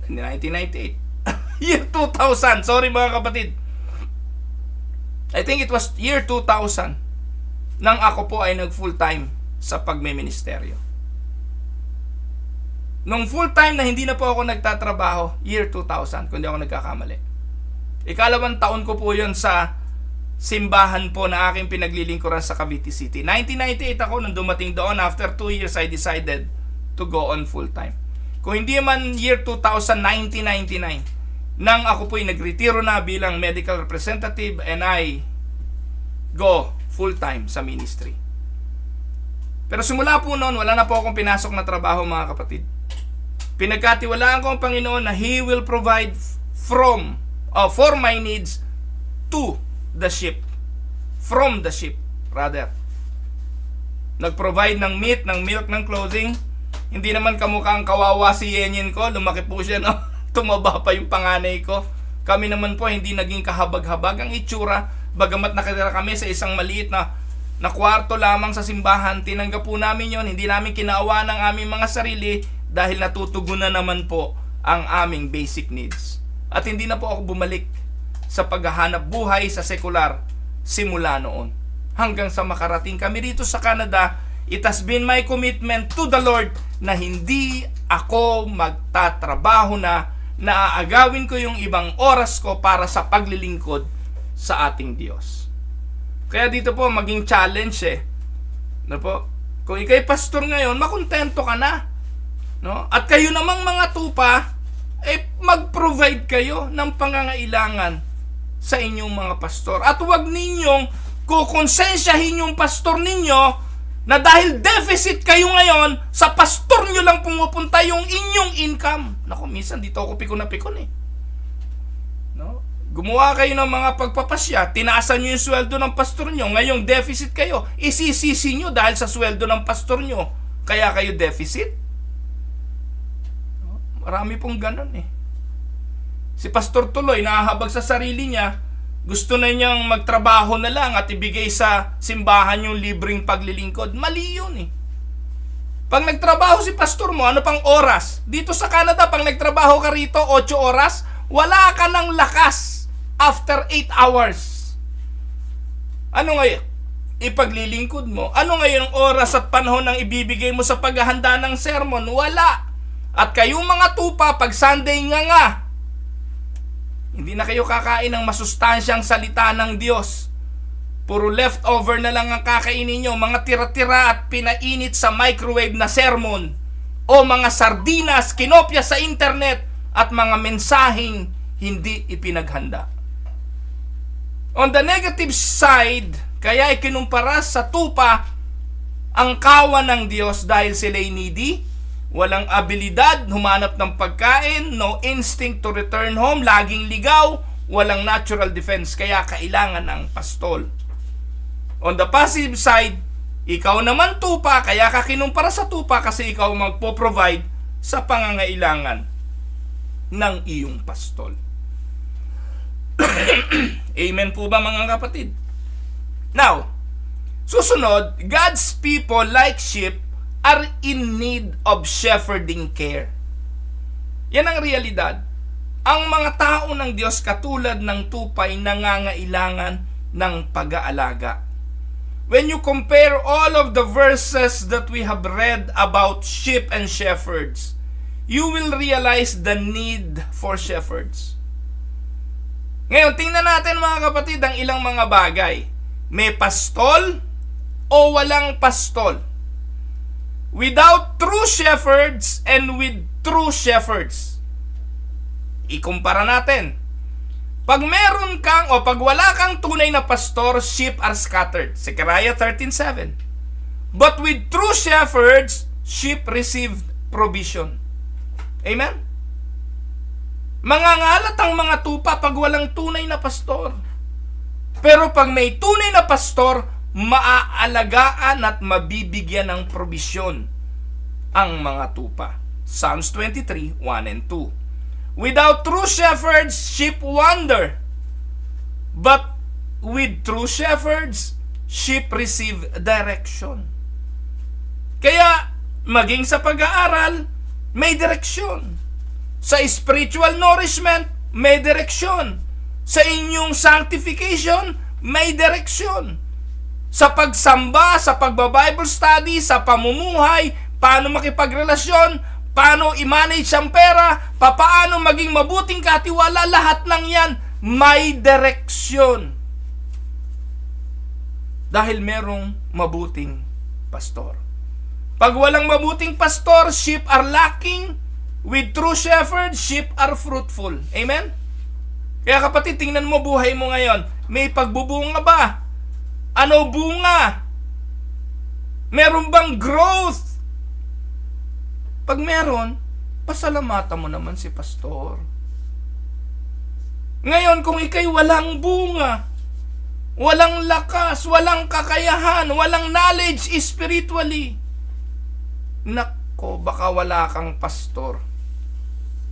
1998. Year 2000, sorry mga kapatid. I think it was year 2000 nang ako po ay nag full time sa pagme-ministeryo. Nung full time na hindi na po ako nagtatrabaho, year 2000, kung hindi ako nagkakamali. Ikalawang taon ko po yun sa simbahan po na aking pinaglilingkuran sa Cavite City. 1998 ako nung dumating doon. After 2 years, I decided to go on full time. Kung hindi man year 2000, 1999, nang ako po'y nagretiro na bilang medical representative and I go full time sa ministry. Pero simula po noon, wala na po akong pinasok na trabaho mga kapatid. Pinagkatiwalaan ko ang Panginoon na He will provide for my needs to the ship. From the ship, rather. Nag-provide ng meat, ng milk, ng clothing. Hindi naman kamukhang kawawa si Yenyen ko. Lumaki po siya, no? Tumaba pa yung panganay ko. Kami naman po hindi naging kahabag-habag ang itsura. Bagamat nakatira kami sa isang maliit na kwarto lamang sa simbahan, tinanggap po namin yon. Hindi namin kinaawa ng aming mga sarili dahil natutugunan naman po ang aming basic needs. At hindi na po ako bumalik sa paghahanap buhay sa sekular simula noon. Hanggang sa makarating kami dito sa Canada, it has been my commitment to the Lord na hindi ako magtatrabaho na naaagawin ko yung ibang oras ko para sa paglilingkod sa ating Diyos. Kaya dito po maging challenge no po? Kung ikay pastor ngayon, makontento ka na. No? At kayo namang mga tupa, mag-provide kayo ng pangangailangan sa inyong mga pastor. At huwag ninyong kukonsensyahin yung pastor ninyo na dahil deficit kayo ngayon, sa pastor nyo lang pumupunta yung inyong income. Naku, minsan dito ako pikon na pikon No? Gumawa kayo ng mga pagpapasya, tinaasan nyo yung sweldo ng pastor nyo, ngayong deficit kayo, isisisi nyo dahil sa sweldo ng pastor nyo, kaya kayo deficit. No? Marami pong ganun Si pastor tuloy, nahahabag sa sarili niya, gusto na niyang magtrabaho na lang at ibigay sa simbahan yung libreng paglilingkod. Mali yun Pag nagtrabaho si pastor mo, ano pang oras? Dito sa Canada, pag nagtrabaho ka rito, 8 oras, wala ka ng lakas after 8 hours. Ano ngayon? Ipaglilingkod mo. Ano ngayon ang oras at panahon ng ibibigay mo sa paghahanda ng sermon? Wala. At kayong mga tupa, pag Sunday nga, hindi na kayo kakain ng masustansyang salita ng Diyos. Puro leftover na lang ang kakainin nyo. Mga tira-tira at pinainit sa microwave na sermon. O mga sardinas, kinopya sa internet. At mga mensaheng hindi ipinaghanda. On the negative side, kaya ikinumpara sa tupa ang kawan ng Diyos dahil sila'y needy. Walang abilidad, humanap ng pagkain, no instinct to return home, laging ligaw, walang natural defense, kaya kailangan ng pastol. On the passive side, ikaw naman tupa, kaya ka kinumpara sa tupa kasi ikaw magpo-provide sa pangangailangan ng iyong pastol. Amen po ba mga kapatid? Now, susunod, God's people like sheep are in need of shepherding care. Yan ang realidad. Ang mga tao ng Diyos katulad ng tupay nangangailangan ng pag-aalaga. When you compare all of the verses that we have read about sheep and shepherds, you will realize the need for shepherds. Ngayon, tingnan natin mga kapatid ang ilang mga bagay. May pastol o walang pastol? Without true shepherds and with true shepherds. Ikumpara natin. Pag meron kang o pag wala kang tunay na pastor, sheep are scattered. Zechariah 13:7. But with true shepherds, sheep received provision. Amen? Mangangalat ang mga tupa pag walang tunay na pastor. Pero pag may tunay na pastor, maaalagaan at mabibigyan ng probisyon ang mga tupa. Psalms 23:1 and 2. Without true shepherds, sheep wander. But with true shepherds, sheep receive direction. Kaya, maging sa pag-aaral, may direksyon. Sa spiritual nourishment, may direksyon. Sa inyong sanctification, may direksyon. Sa pagsamba, sa pagba-Bible study, sa pamumuhay, paano makipagrelasyon, paano i-manage ang pera, paano maging mabuting katiwala, lahat ng yan, may direksyon. Dahil merong mabuting pastor. Pag walang mabuting pastor, sheep are lacking. With true shepherd, sheep are fruitful. Amen? Kaya kapatid, tingnan mo buhay mo ngayon. May pagbubunga ba? Ano bunga? Meron bang growth? Pag meron, pasalamatan mo naman si pastor. Ngayon, kung ikay walang bunga, walang lakas, walang kakayahan, walang knowledge spiritually, nako, baka wala kang pastor.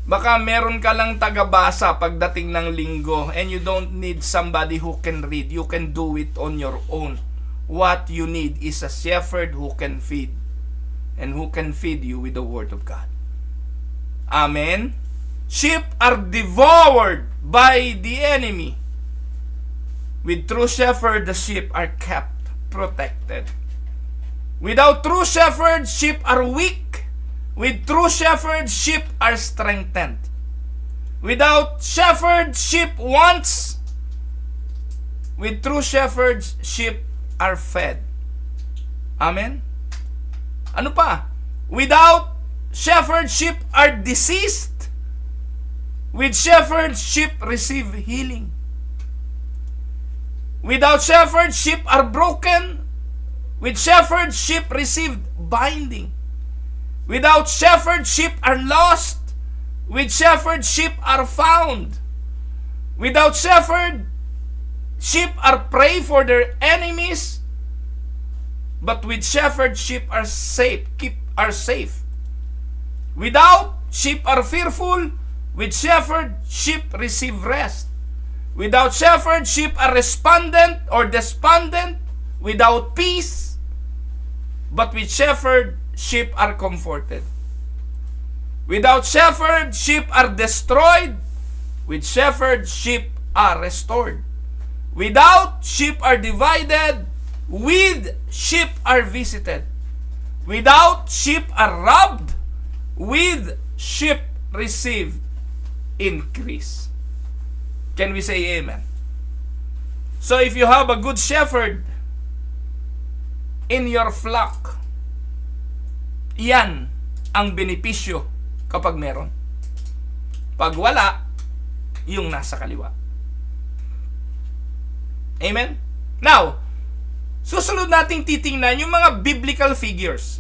Baka meron ka lang tagabasa pagdating ng linggo and you don't need somebody who can read. You can do it on your own. What you need is a shepherd who can feed and who can feed you with the word of God. Amen? Sheep are devoured by the enemy. With true shepherd, the sheep are kept protected. Without true shepherd, sheep are weak. With true shepherd, sheep are strengthened. Without shepherd, sheep wants. With true shepherds, sheep are fed. Amen? Ano pa? Without shepherd, sheep are diseased. With shepherd, sheep receive healing. Without shepherd, sheep are broken. With shepherd, sheep receive binding. Without shepherd, sheep are lost. With shepherd, sheep are found. Without shepherd, sheep are prey for their enemies. But with shepherd, sheep are safe. Are safe. Without, sheep are fearful. With shepherd, sheep receive rest. Without shepherd, sheep are despondent. Without peace. But with shepherd, sheep are comforted. Without shepherd, sheep are destroyed. With shepherd, sheep are restored. Without, sheep are divided. With, sheep are visited. Without, sheep are robbed. With, sheep receive increase. Can we say amen? So if you have a good shepherd in your flock, yan ang benepisyo kapag meron. Pag wala, yung nasa kaliwa. Amen? Now, susunod nating titingnan yung mga biblical figures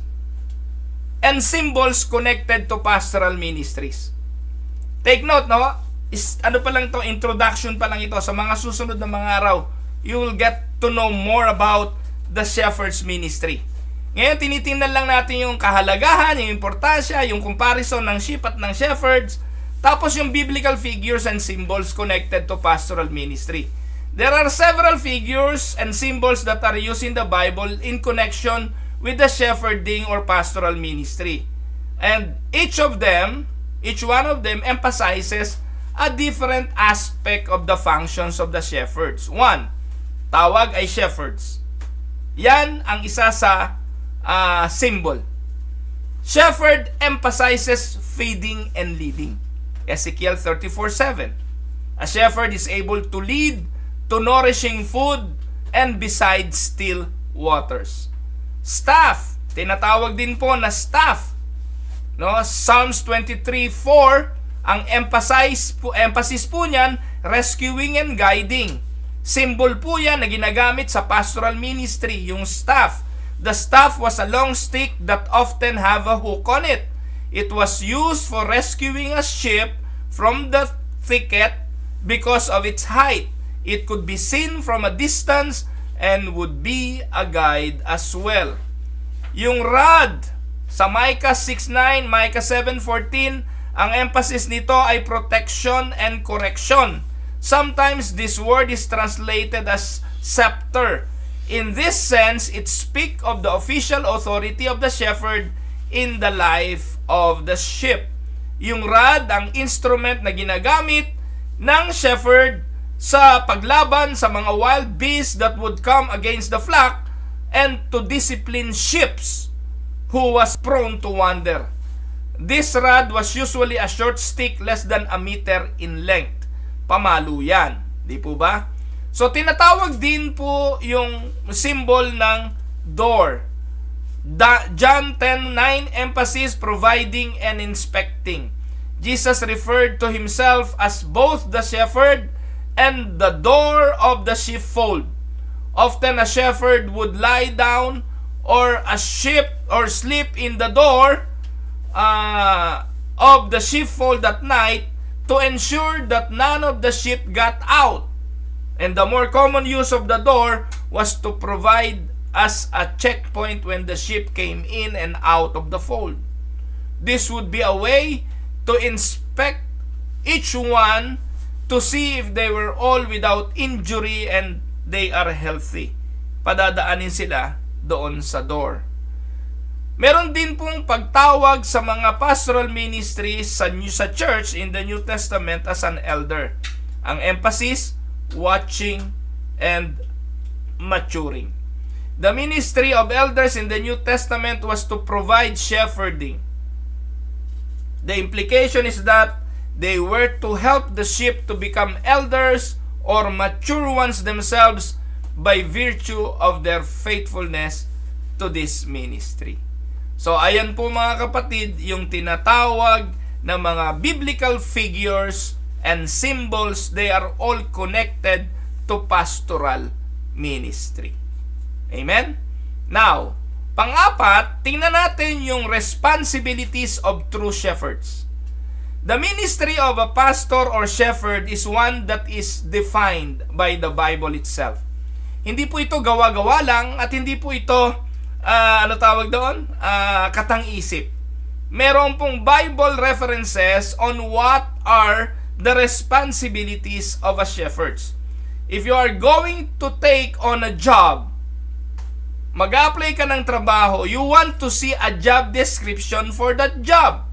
and symbols connected to pastoral ministries. Take note, no? Ano pa lang to, introduction pa lang ito. Sa mga susunod na mga araw, you will get to know more about the shepherd's ministry. Ngayon, tinitingnan lang natin yung kahalagahan, yung importansya, yung comparison ng sheep at ng shepherds, tapos yung biblical figures and symbols connected to pastoral ministry. There are several figures and symbols that are used in the Bible in connection with the shepherding or pastoral ministry. And each one of them emphasizes a different aspect of the functions of the shepherds. One, tawag ay shepherds. Yan ang isa sa symbol. Shepherd emphasizes feeding and leading. Ezekiel 34:7. A shepherd is able to lead to nourishing food and beside still waters. Staff, tinatawag din po na staff. No, Psalms 23:4, ang emphasis po niyan, rescuing and guiding. Symbol po yan na ginagamit sa pastoral ministry, yung staff. The staff was a long stick that often have a hook on it. It was used for rescuing a sheep from the thicket because of its height. It could be seen from a distance and would be a guide as well. Yung rod, sa Micah 6:9, Micah 7:14, ang emphasis nito ay protection and correction. Sometimes this word is translated as scepter. In this sense, it speaks of the official authority of the shepherd in the life of the sheep. Yung rod, ang instrument na ginagamit ng shepherd sa paglaban sa mga wild beasts that would come against the flock and to discipline sheep who was prone to wander. This rod was usually a short stick less than a meter in length. Pamalo yan. Di po ba? So, tinatawag din po yung symbol ng door. John 10:9 emphasis providing and inspecting. Jesus referred to himself as both the shepherd and the door of the sheepfold. Often a shepherd would lie down or a sheep or sleep in the door of the sheepfold at night to ensure that none of the sheep got out. And the more common use of the door was to provide as a checkpoint when the sheep came in and out of the fold. This would be a way to inspect each one to see if they were all without injury and they are healthy. Padadaanin sila doon sa door. Meron din pong pagtawag sa mga pastoral ministries sa church in the New Testament as an elder. Ang emphasis, watching and maturing. The ministry of elders in the New Testament was to provide shepherding. The implication is that they were to help the sheep to become elders or mature ones themselves by virtue of their faithfulness to this ministry. So ayan po mga kapatid, yung tinatawag na mga biblical figures and symbols, they are all connected to pastoral ministry. Amen? Now, pang-apat, tingnan natin yung responsibilities of true shepherds. The ministry of a pastor or shepherd is one that is defined by the Bible itself. Hindi po ito gawa-gawa lang at hindi po ito, katang-isip. Meron pong Bible references on what are the responsibilities of a shepherd. If you are going to take on a job, mag-apply ka ng trabaho, you want to see a job description for that job.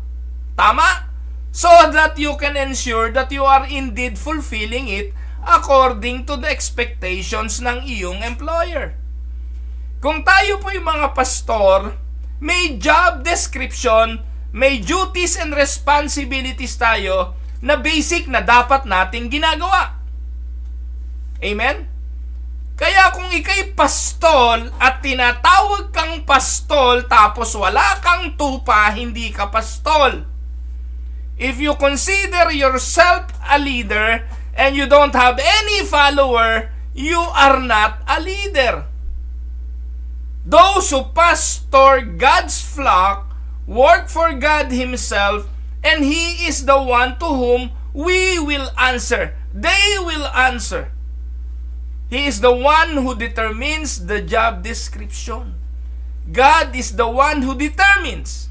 Tama? So that you can ensure that you are indeed fulfilling it according to the expectations ng iyong employer. Kung tayo po yung mga pastor, may job description, may duties and responsibilities tayo na basic na dapat nating ginagawa. Amen? Kaya kung ikay pastol at tinatawag kang pastol tapos wala kang tupa, hindi ka pastol. If you consider yourself a leader and you don't have any follower, you are not a leader. Those who pastor God's flock work for God Himself, and He is the one to whom we will answer. They will answer. He is the one who determines the job description. God is the one who determines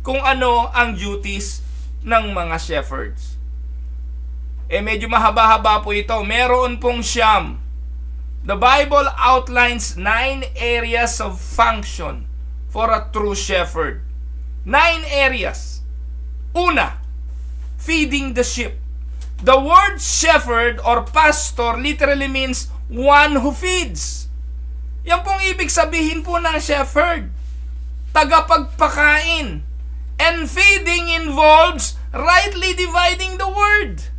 kung ano ang duties ng mga shepherds. Medyo mahaba-haba po ito. Meron pong siyam. The Bible outlines 9 areas of function for a true shepherd. 9 areas. Una, feeding the sheep. The word shepherd or pastor literally means one who feeds. Yan pong ibig sabihin po ng shepherd. Tagapagpakain. And feeding involves rightly dividing the word.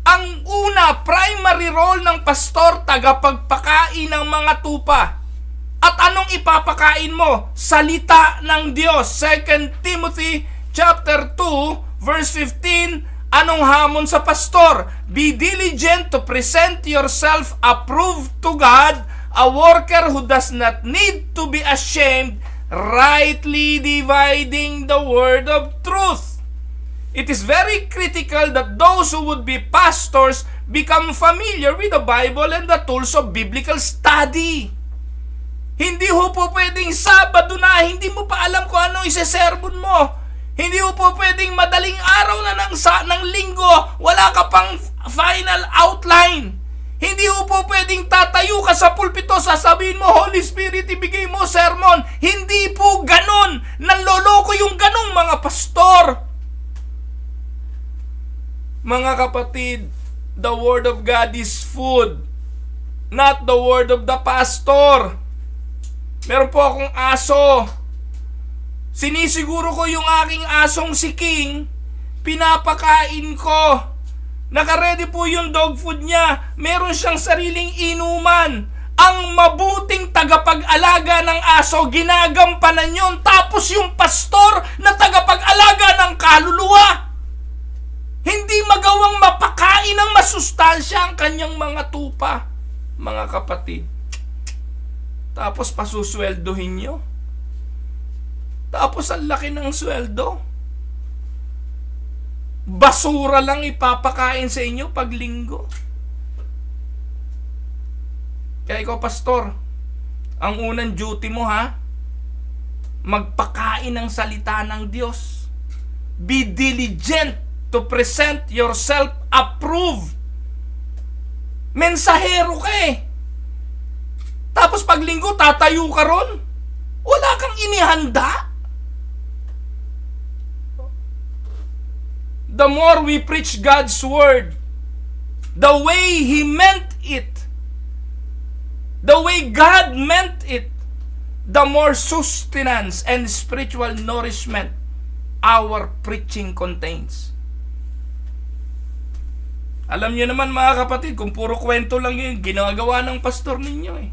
Ang una, primary role ng pastor, tagapagpakain ng mga tupa. At anong ipapakain mo? Salita ng Diyos. 2 Timothy chapter 2, verse 15, anong hamon sa pastor? Be diligent to present yourself approved to God, a worker who does not need to be ashamed, rightly dividing the word of truth. It is very critical that those who would be pastors become familiar with the Bible and the tools of biblical study. Hindi ho po pwedeng Sabado na, hindi mo pa alam kung ano isa-sermon mo. Hindi ho po pwedeng madaling araw na ng linggo, wala ka pang final outline. Hindi ho po pwedeng tatayo ka ka sa pulpito, sasabihin mo, Holy Spirit, ibigay mo sermon. Hindi po ganon. Nanloloko yung ganong mga pastor. Mga kapatid, the Word of God is food, not the word of the pastor. Meron po akong aso. Sinisiguro ko yung aking asong si King, pinapakain ko. Nakaredy po yung dog food niya. Meron siyang sariling inuman. Ang mabuting tagapag-alaga ng aso, ginagampanan yun. Tapos yung pastor na tagapag-alaga ng kaluluwa, hindi magawang mapakain ng masustansya ang kanyang mga tupa. Mga kapatid. Tapos pasusweldohin nyo. Tapos ang laki ng sweldo. Basura lang ipapakain sa inyo pag linggo. Kaya ikaw, pastor, ang unang duty mo, magpakain ng salita ng Diyos. Be diligent to present yourself approved. Mensahero ka eh. Tapos pag linggo, tatayo ka ron. Wala kang inihanda. The more we preach God's word, the way He meant it, the way God meant it, the more sustenance and spiritual nourishment our preaching contains. Alam niyo naman mga kapatid, kung puro kwento lang yung ginagawa ng pastor ninyo eh.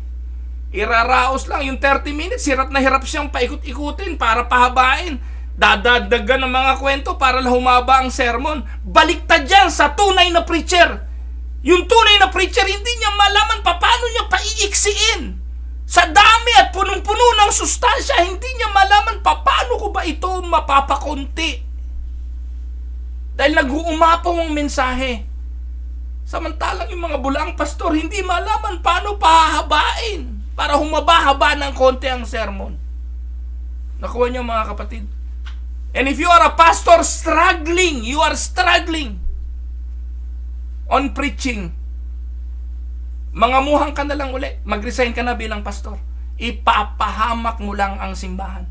Iraraos lang yung 30 minutes, hirap na hirap siyang paikot-ikutin para pahabain. Dadagdagan ng mga kwento para humaba ang sermon. Baliktad yan sa tunay na preacher. Yung tunay na preacher, hindi niya malaman paano niya paiiksiin. Sa dami at punong-puno ng sustansya, hindi niya malaman paano ko ba ito mapapakunti. Dahil nag-uumapaw ang mensahe. Samantalang yung mga bulaang pastor, hindi malaman paano pahahabain para humaba-haba ng konti ang sermon. Nakuha niyo mga kapatid? And if you are a pastor struggling, you are struggling on preaching, mangamuhan ka na lang uli. Mag-resign ka na bilang pastor. Ipapahamak mo lang ang simbahan.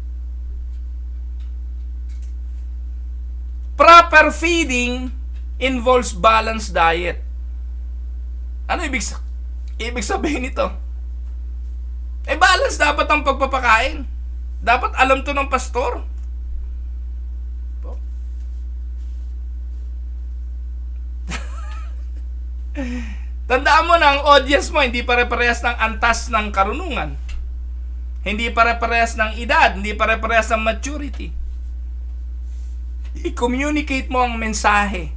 Proper feeding involves balanced diet. Ano ibig sabihin nito? Balance dapat ang pagpapakain. Dapat alam to ng pastor. Tandaan mo na ang audience mo hindi pare-parehas ng antas ng karunungan. Hindi pare-parehas ng edad, hindi pare-parehas ng maturity. I-communicate mo ang mensahe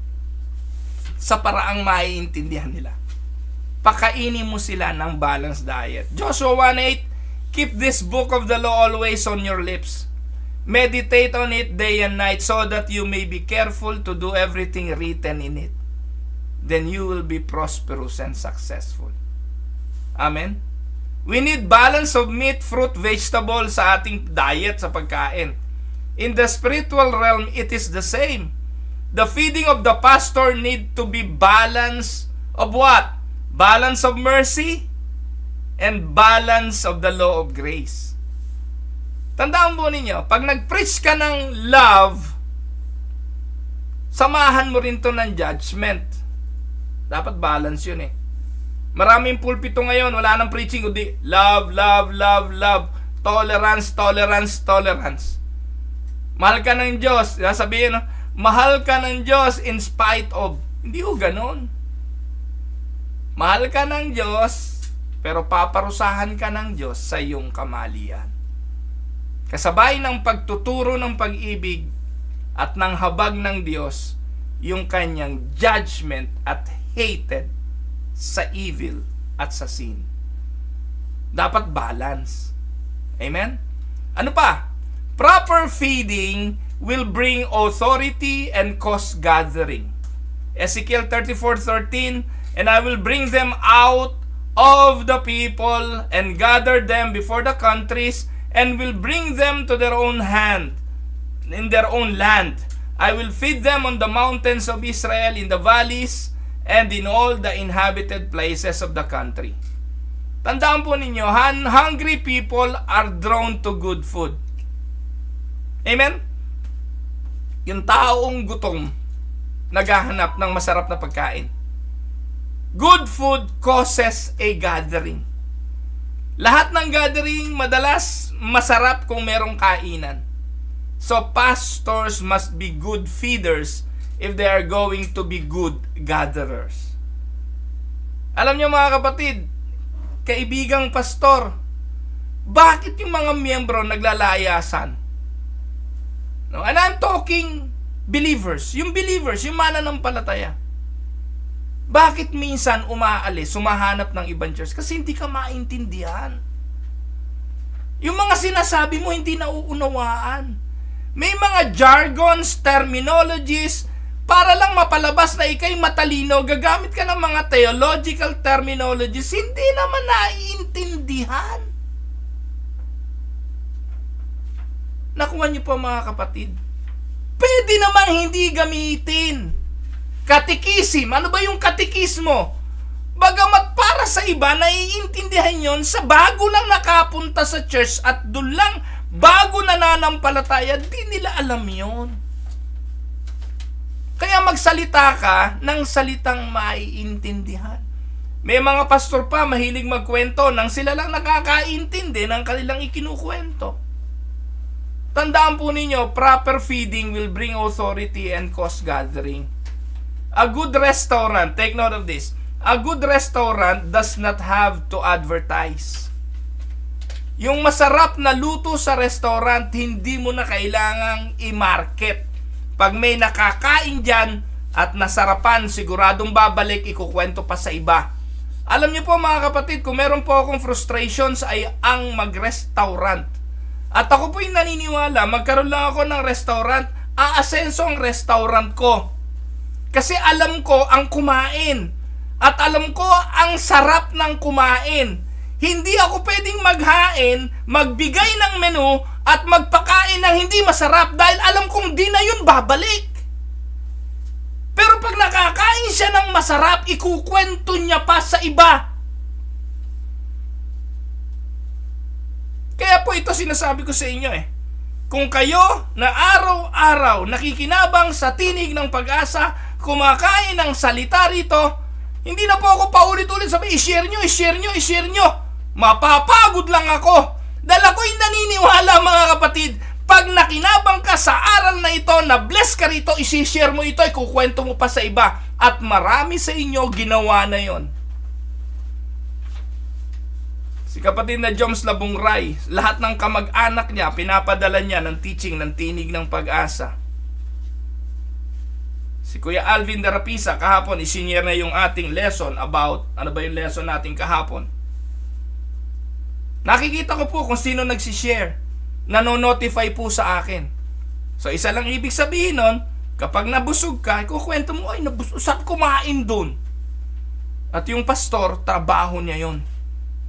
sa paraang maiintindihan nila. Pakainin mo sila ng balanced diet. Joshua 1:8, keep this book of the law always on your lips. Meditate on it day and night so that you may be careful to do everything written in it. Then you will be prosperous and successful. Amen? We need balance of meat, fruit, vegetable sa ating diet, sa pagkain. In the spiritual realm, it is the same. The feeding of the pastor need to be balance of what? Balance of mercy and balance of the law of grace. Tandaan po ninyo, pag nag-preach ka ng love, samahan mo rin to ng judgment. Dapat balance yun eh. Maraming pulpito ngayon, wala nang preaching, kundi love, love, love, love. Tolerance, tolerance, tolerance. Mahal ka ng Diyos. Sabihin, mahal ka ng Diyos in spite of. Hindi ko ganon. Mahal ka ng Diyos, pero paparusahan ka ng Diyos sa iyong kamalian. Kasabay ng pagtuturo ng pag-ibig at ng habag ng Diyos, yung kanyang judgment at hated sa evil at sa sin. Dapat balance. Amen? Ano pa? Proper feeding will bring authority and cause gathering. Ezekiel 34:13, and I will bring them out of the people and gather them before the countries and will bring them to their own hand, in their own land. I will feed them on the mountains of Israel, in the valleys, and in all the inhabited places of the country. Tandaan po ninyo, hungry people are drawn to good food. Amen? Yung taong gutom, naghahanap ng masarap na pagkain. Good food causes a gathering. Lahat ng gathering, madalas masarap kung merong kainan. So, pastors must be good feeders if they are going to be good gatherers. Alam niyo mga kapatid, kaibigang pastor, bakit yung mga miyembro naglalayasan? No? And I'm talking believers. Yung believers, yung mananampalataya. Bakit minsan umaalis, sumahanap ng ibang church? Kasi hindi ka maintindihan. Yung mga sinasabi mo, hindi nauunawaan. May mga jargons, terminologies, para lang mapalabas na ikay matalino, gagamit ka ng mga theological terminologies, hindi naman naiintindihan. Nakuha niyo po mga kapatid? Pwede namang hindi gamitin. Katikisim. Ano ba yung katikismo? Bagamat para sa iba, naiintindihan yon sa bago lang nakapunta sa church at doon lang bago nananampalataya, di nila alam yon. Kaya magsalita ka ng salitang maiintindihan. May mga pastor pa mahilig magkwento nang sila lang nakakaintindi ng kanilang ikinukwento. Tandaan po ninyo, proper feeding will bring authority and cause gathering. A good restaurant, take note of this, a good restaurant does not have to advertise. Yung masarap na luto sa restaurant, hindi mo na kailangang i-market. Pag may nakakain dyan at nasarapan, siguradong babalik, ikukwento pa sa iba. Alam niyo po mga kapatid, kung meron po akong frustrations ay ang mag-restaurant. At ako po'y naniniwala, magkaroon lang ako ng restaurant, aasenso ang restaurant ko. Kasi alam ko ang kumain. At alam ko ang sarap ng kumain. Hindi ako pwedeng maghain, magbigay ng menu, at magpakain ng hindi masarap dahil alam kong di na yun babalik. Pero pag nakakain siya ng masarap, ikukwento niya pa sa iba. Kaya po ito sinasabi ko sa inyo Kung kayo na araw-araw nakikinabang sa tinig ng pag-asa, kumakain ng salita rito, hindi na po ako paulit-ulit sabi, i-share nyo. Mapapagod lang ako. Dahil ako'y naniniwala mga kapatid, pag nakinabang ka sa aral na ito, na bless ka rito, isi-share mo ito, ikukwento mo pa sa iba. At marami sa inyo ginawa na yon. Si kapatid na Joms Labungray, lahat ng kamag-anak niya, pinapadala niya ng teaching ng tinig ng pag-asa. Si Kuya Alvin Darapisa, kahapon, isinyer na yung ating lesson about, ano ba yung lesson natin kahapon? Nakikita ko po kung sino nagsishare. Nano-notify po sa akin. So, isa lang ibig sabihin nun, kapag nabusog ka, kukwento mo, ay, nabusog, saan kumain dun? At yung pastor, trabaho niya yon,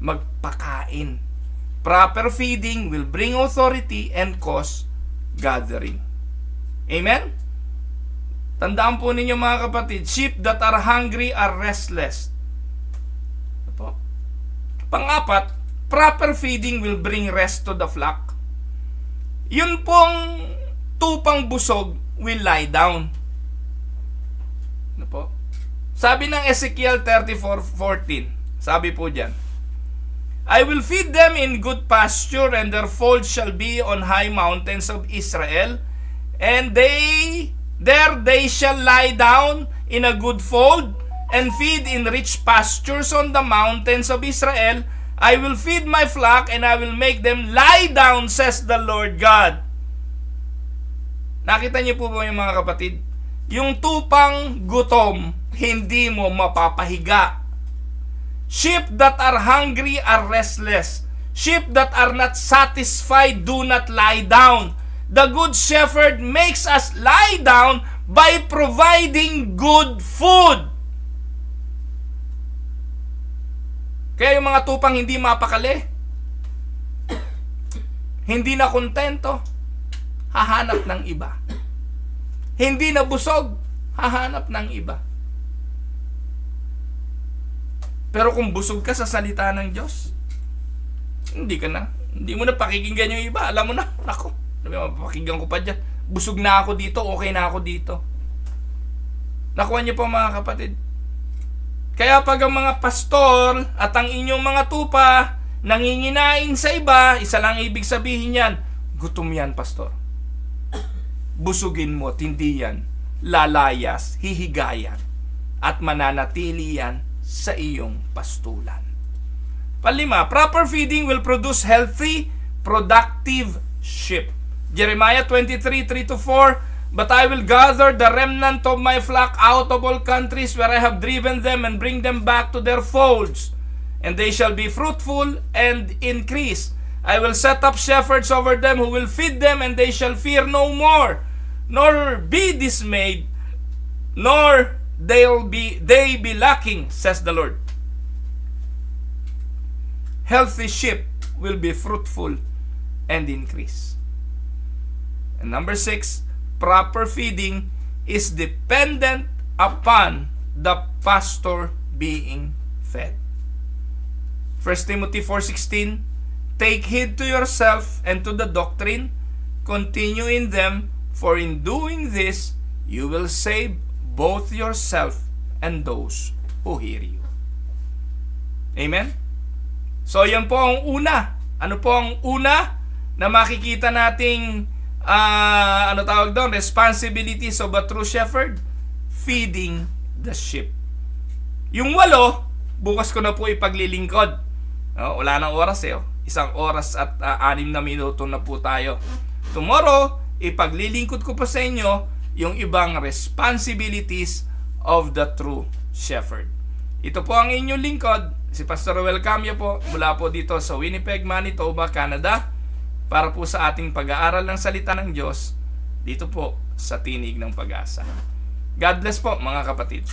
magpakain. Proper feeding will bring authority and cause gathering. Amen? Tandaan po ninyo mga kapatid, sheep that are hungry are restless. Pang-apat, proper feeding will bring rest to the flock. Yun pong tupang busog will lie down. Ano po? Sabi ng Ezekiel 34:14, sabi po dyan, I will feed them in good pasture, and their fold shall be on high mountains of Israel, and there they shall lie down in a good fold, and feed in rich pastures on the mountains of Israel. I will feed my flock, and I will make them lie down, says the Lord God. Nakita niyo po ba yung mga kapatid? Yung tupang gutom, hindi mo mapapahiga. Sheep that are hungry are restless. Sheep that are not satisfied do not lie down. The good shepherd makes us lie down by providing good food. Kaya yung mga tupang hindi mapakali, hindi na kontento, hahanap ng iba. Hindi na busog, hahanap ng iba. Pero kung busog ka sa salita ng Diyos, hindi mo na pakikinggan yung iba. Alam mo na, nako, mapapakinggan ko pa dyan. Busog na ako dito, okay na ako dito. Nakuha niyo po mga kapatid. Kaya pag ang mga pastor at ang inyong mga tupa nanginginain sa iba, isa lang ibig sabihin yan, gutom yan, pastor. Busugin mo, hindi yan. Lalayas, hihigayan, at mananatili yan sa iyong pastulan. Palima, proper feeding will produce healthy, productive sheep. Jeremiah 23:3-4, but I will gather the remnant of my flock out of all countries where I have driven them and bring them back to their folds, and they shall be fruitful and increase. I will set up shepherds over them who will feed them, and they shall fear no more, nor be dismayed, nor they be lacking, says the Lord. Healthy sheep will be fruitful and increase. And number 6, proper feeding is dependent upon the pastor being fed. 1 Timothy 4:16, take heed to yourself and to the doctrine, continue in them, for in doing this, you will save both yourself and those who hear you. Amen? So, yan po ang una. Ano po ang una na makikita nating responsibilities of a true shepherd? Feeding the sheep. Yung 8, bukas ko na po ipaglilingkod. Wala nang oras 1 oras at 6 na minuto na po tayo. Tomorrow, ipaglilingkod ko po sa inyo yung ibang responsibilities of the true shepherd. Ito po ang inyong lingkod, si Pastor Ruel Camia po, mula po dito sa Winnipeg, Manitoba, Canada, para po sa ating pag-aaral ng salita ng Diyos dito po sa Tinig ng Pag-asa. God bless po mga kapatid.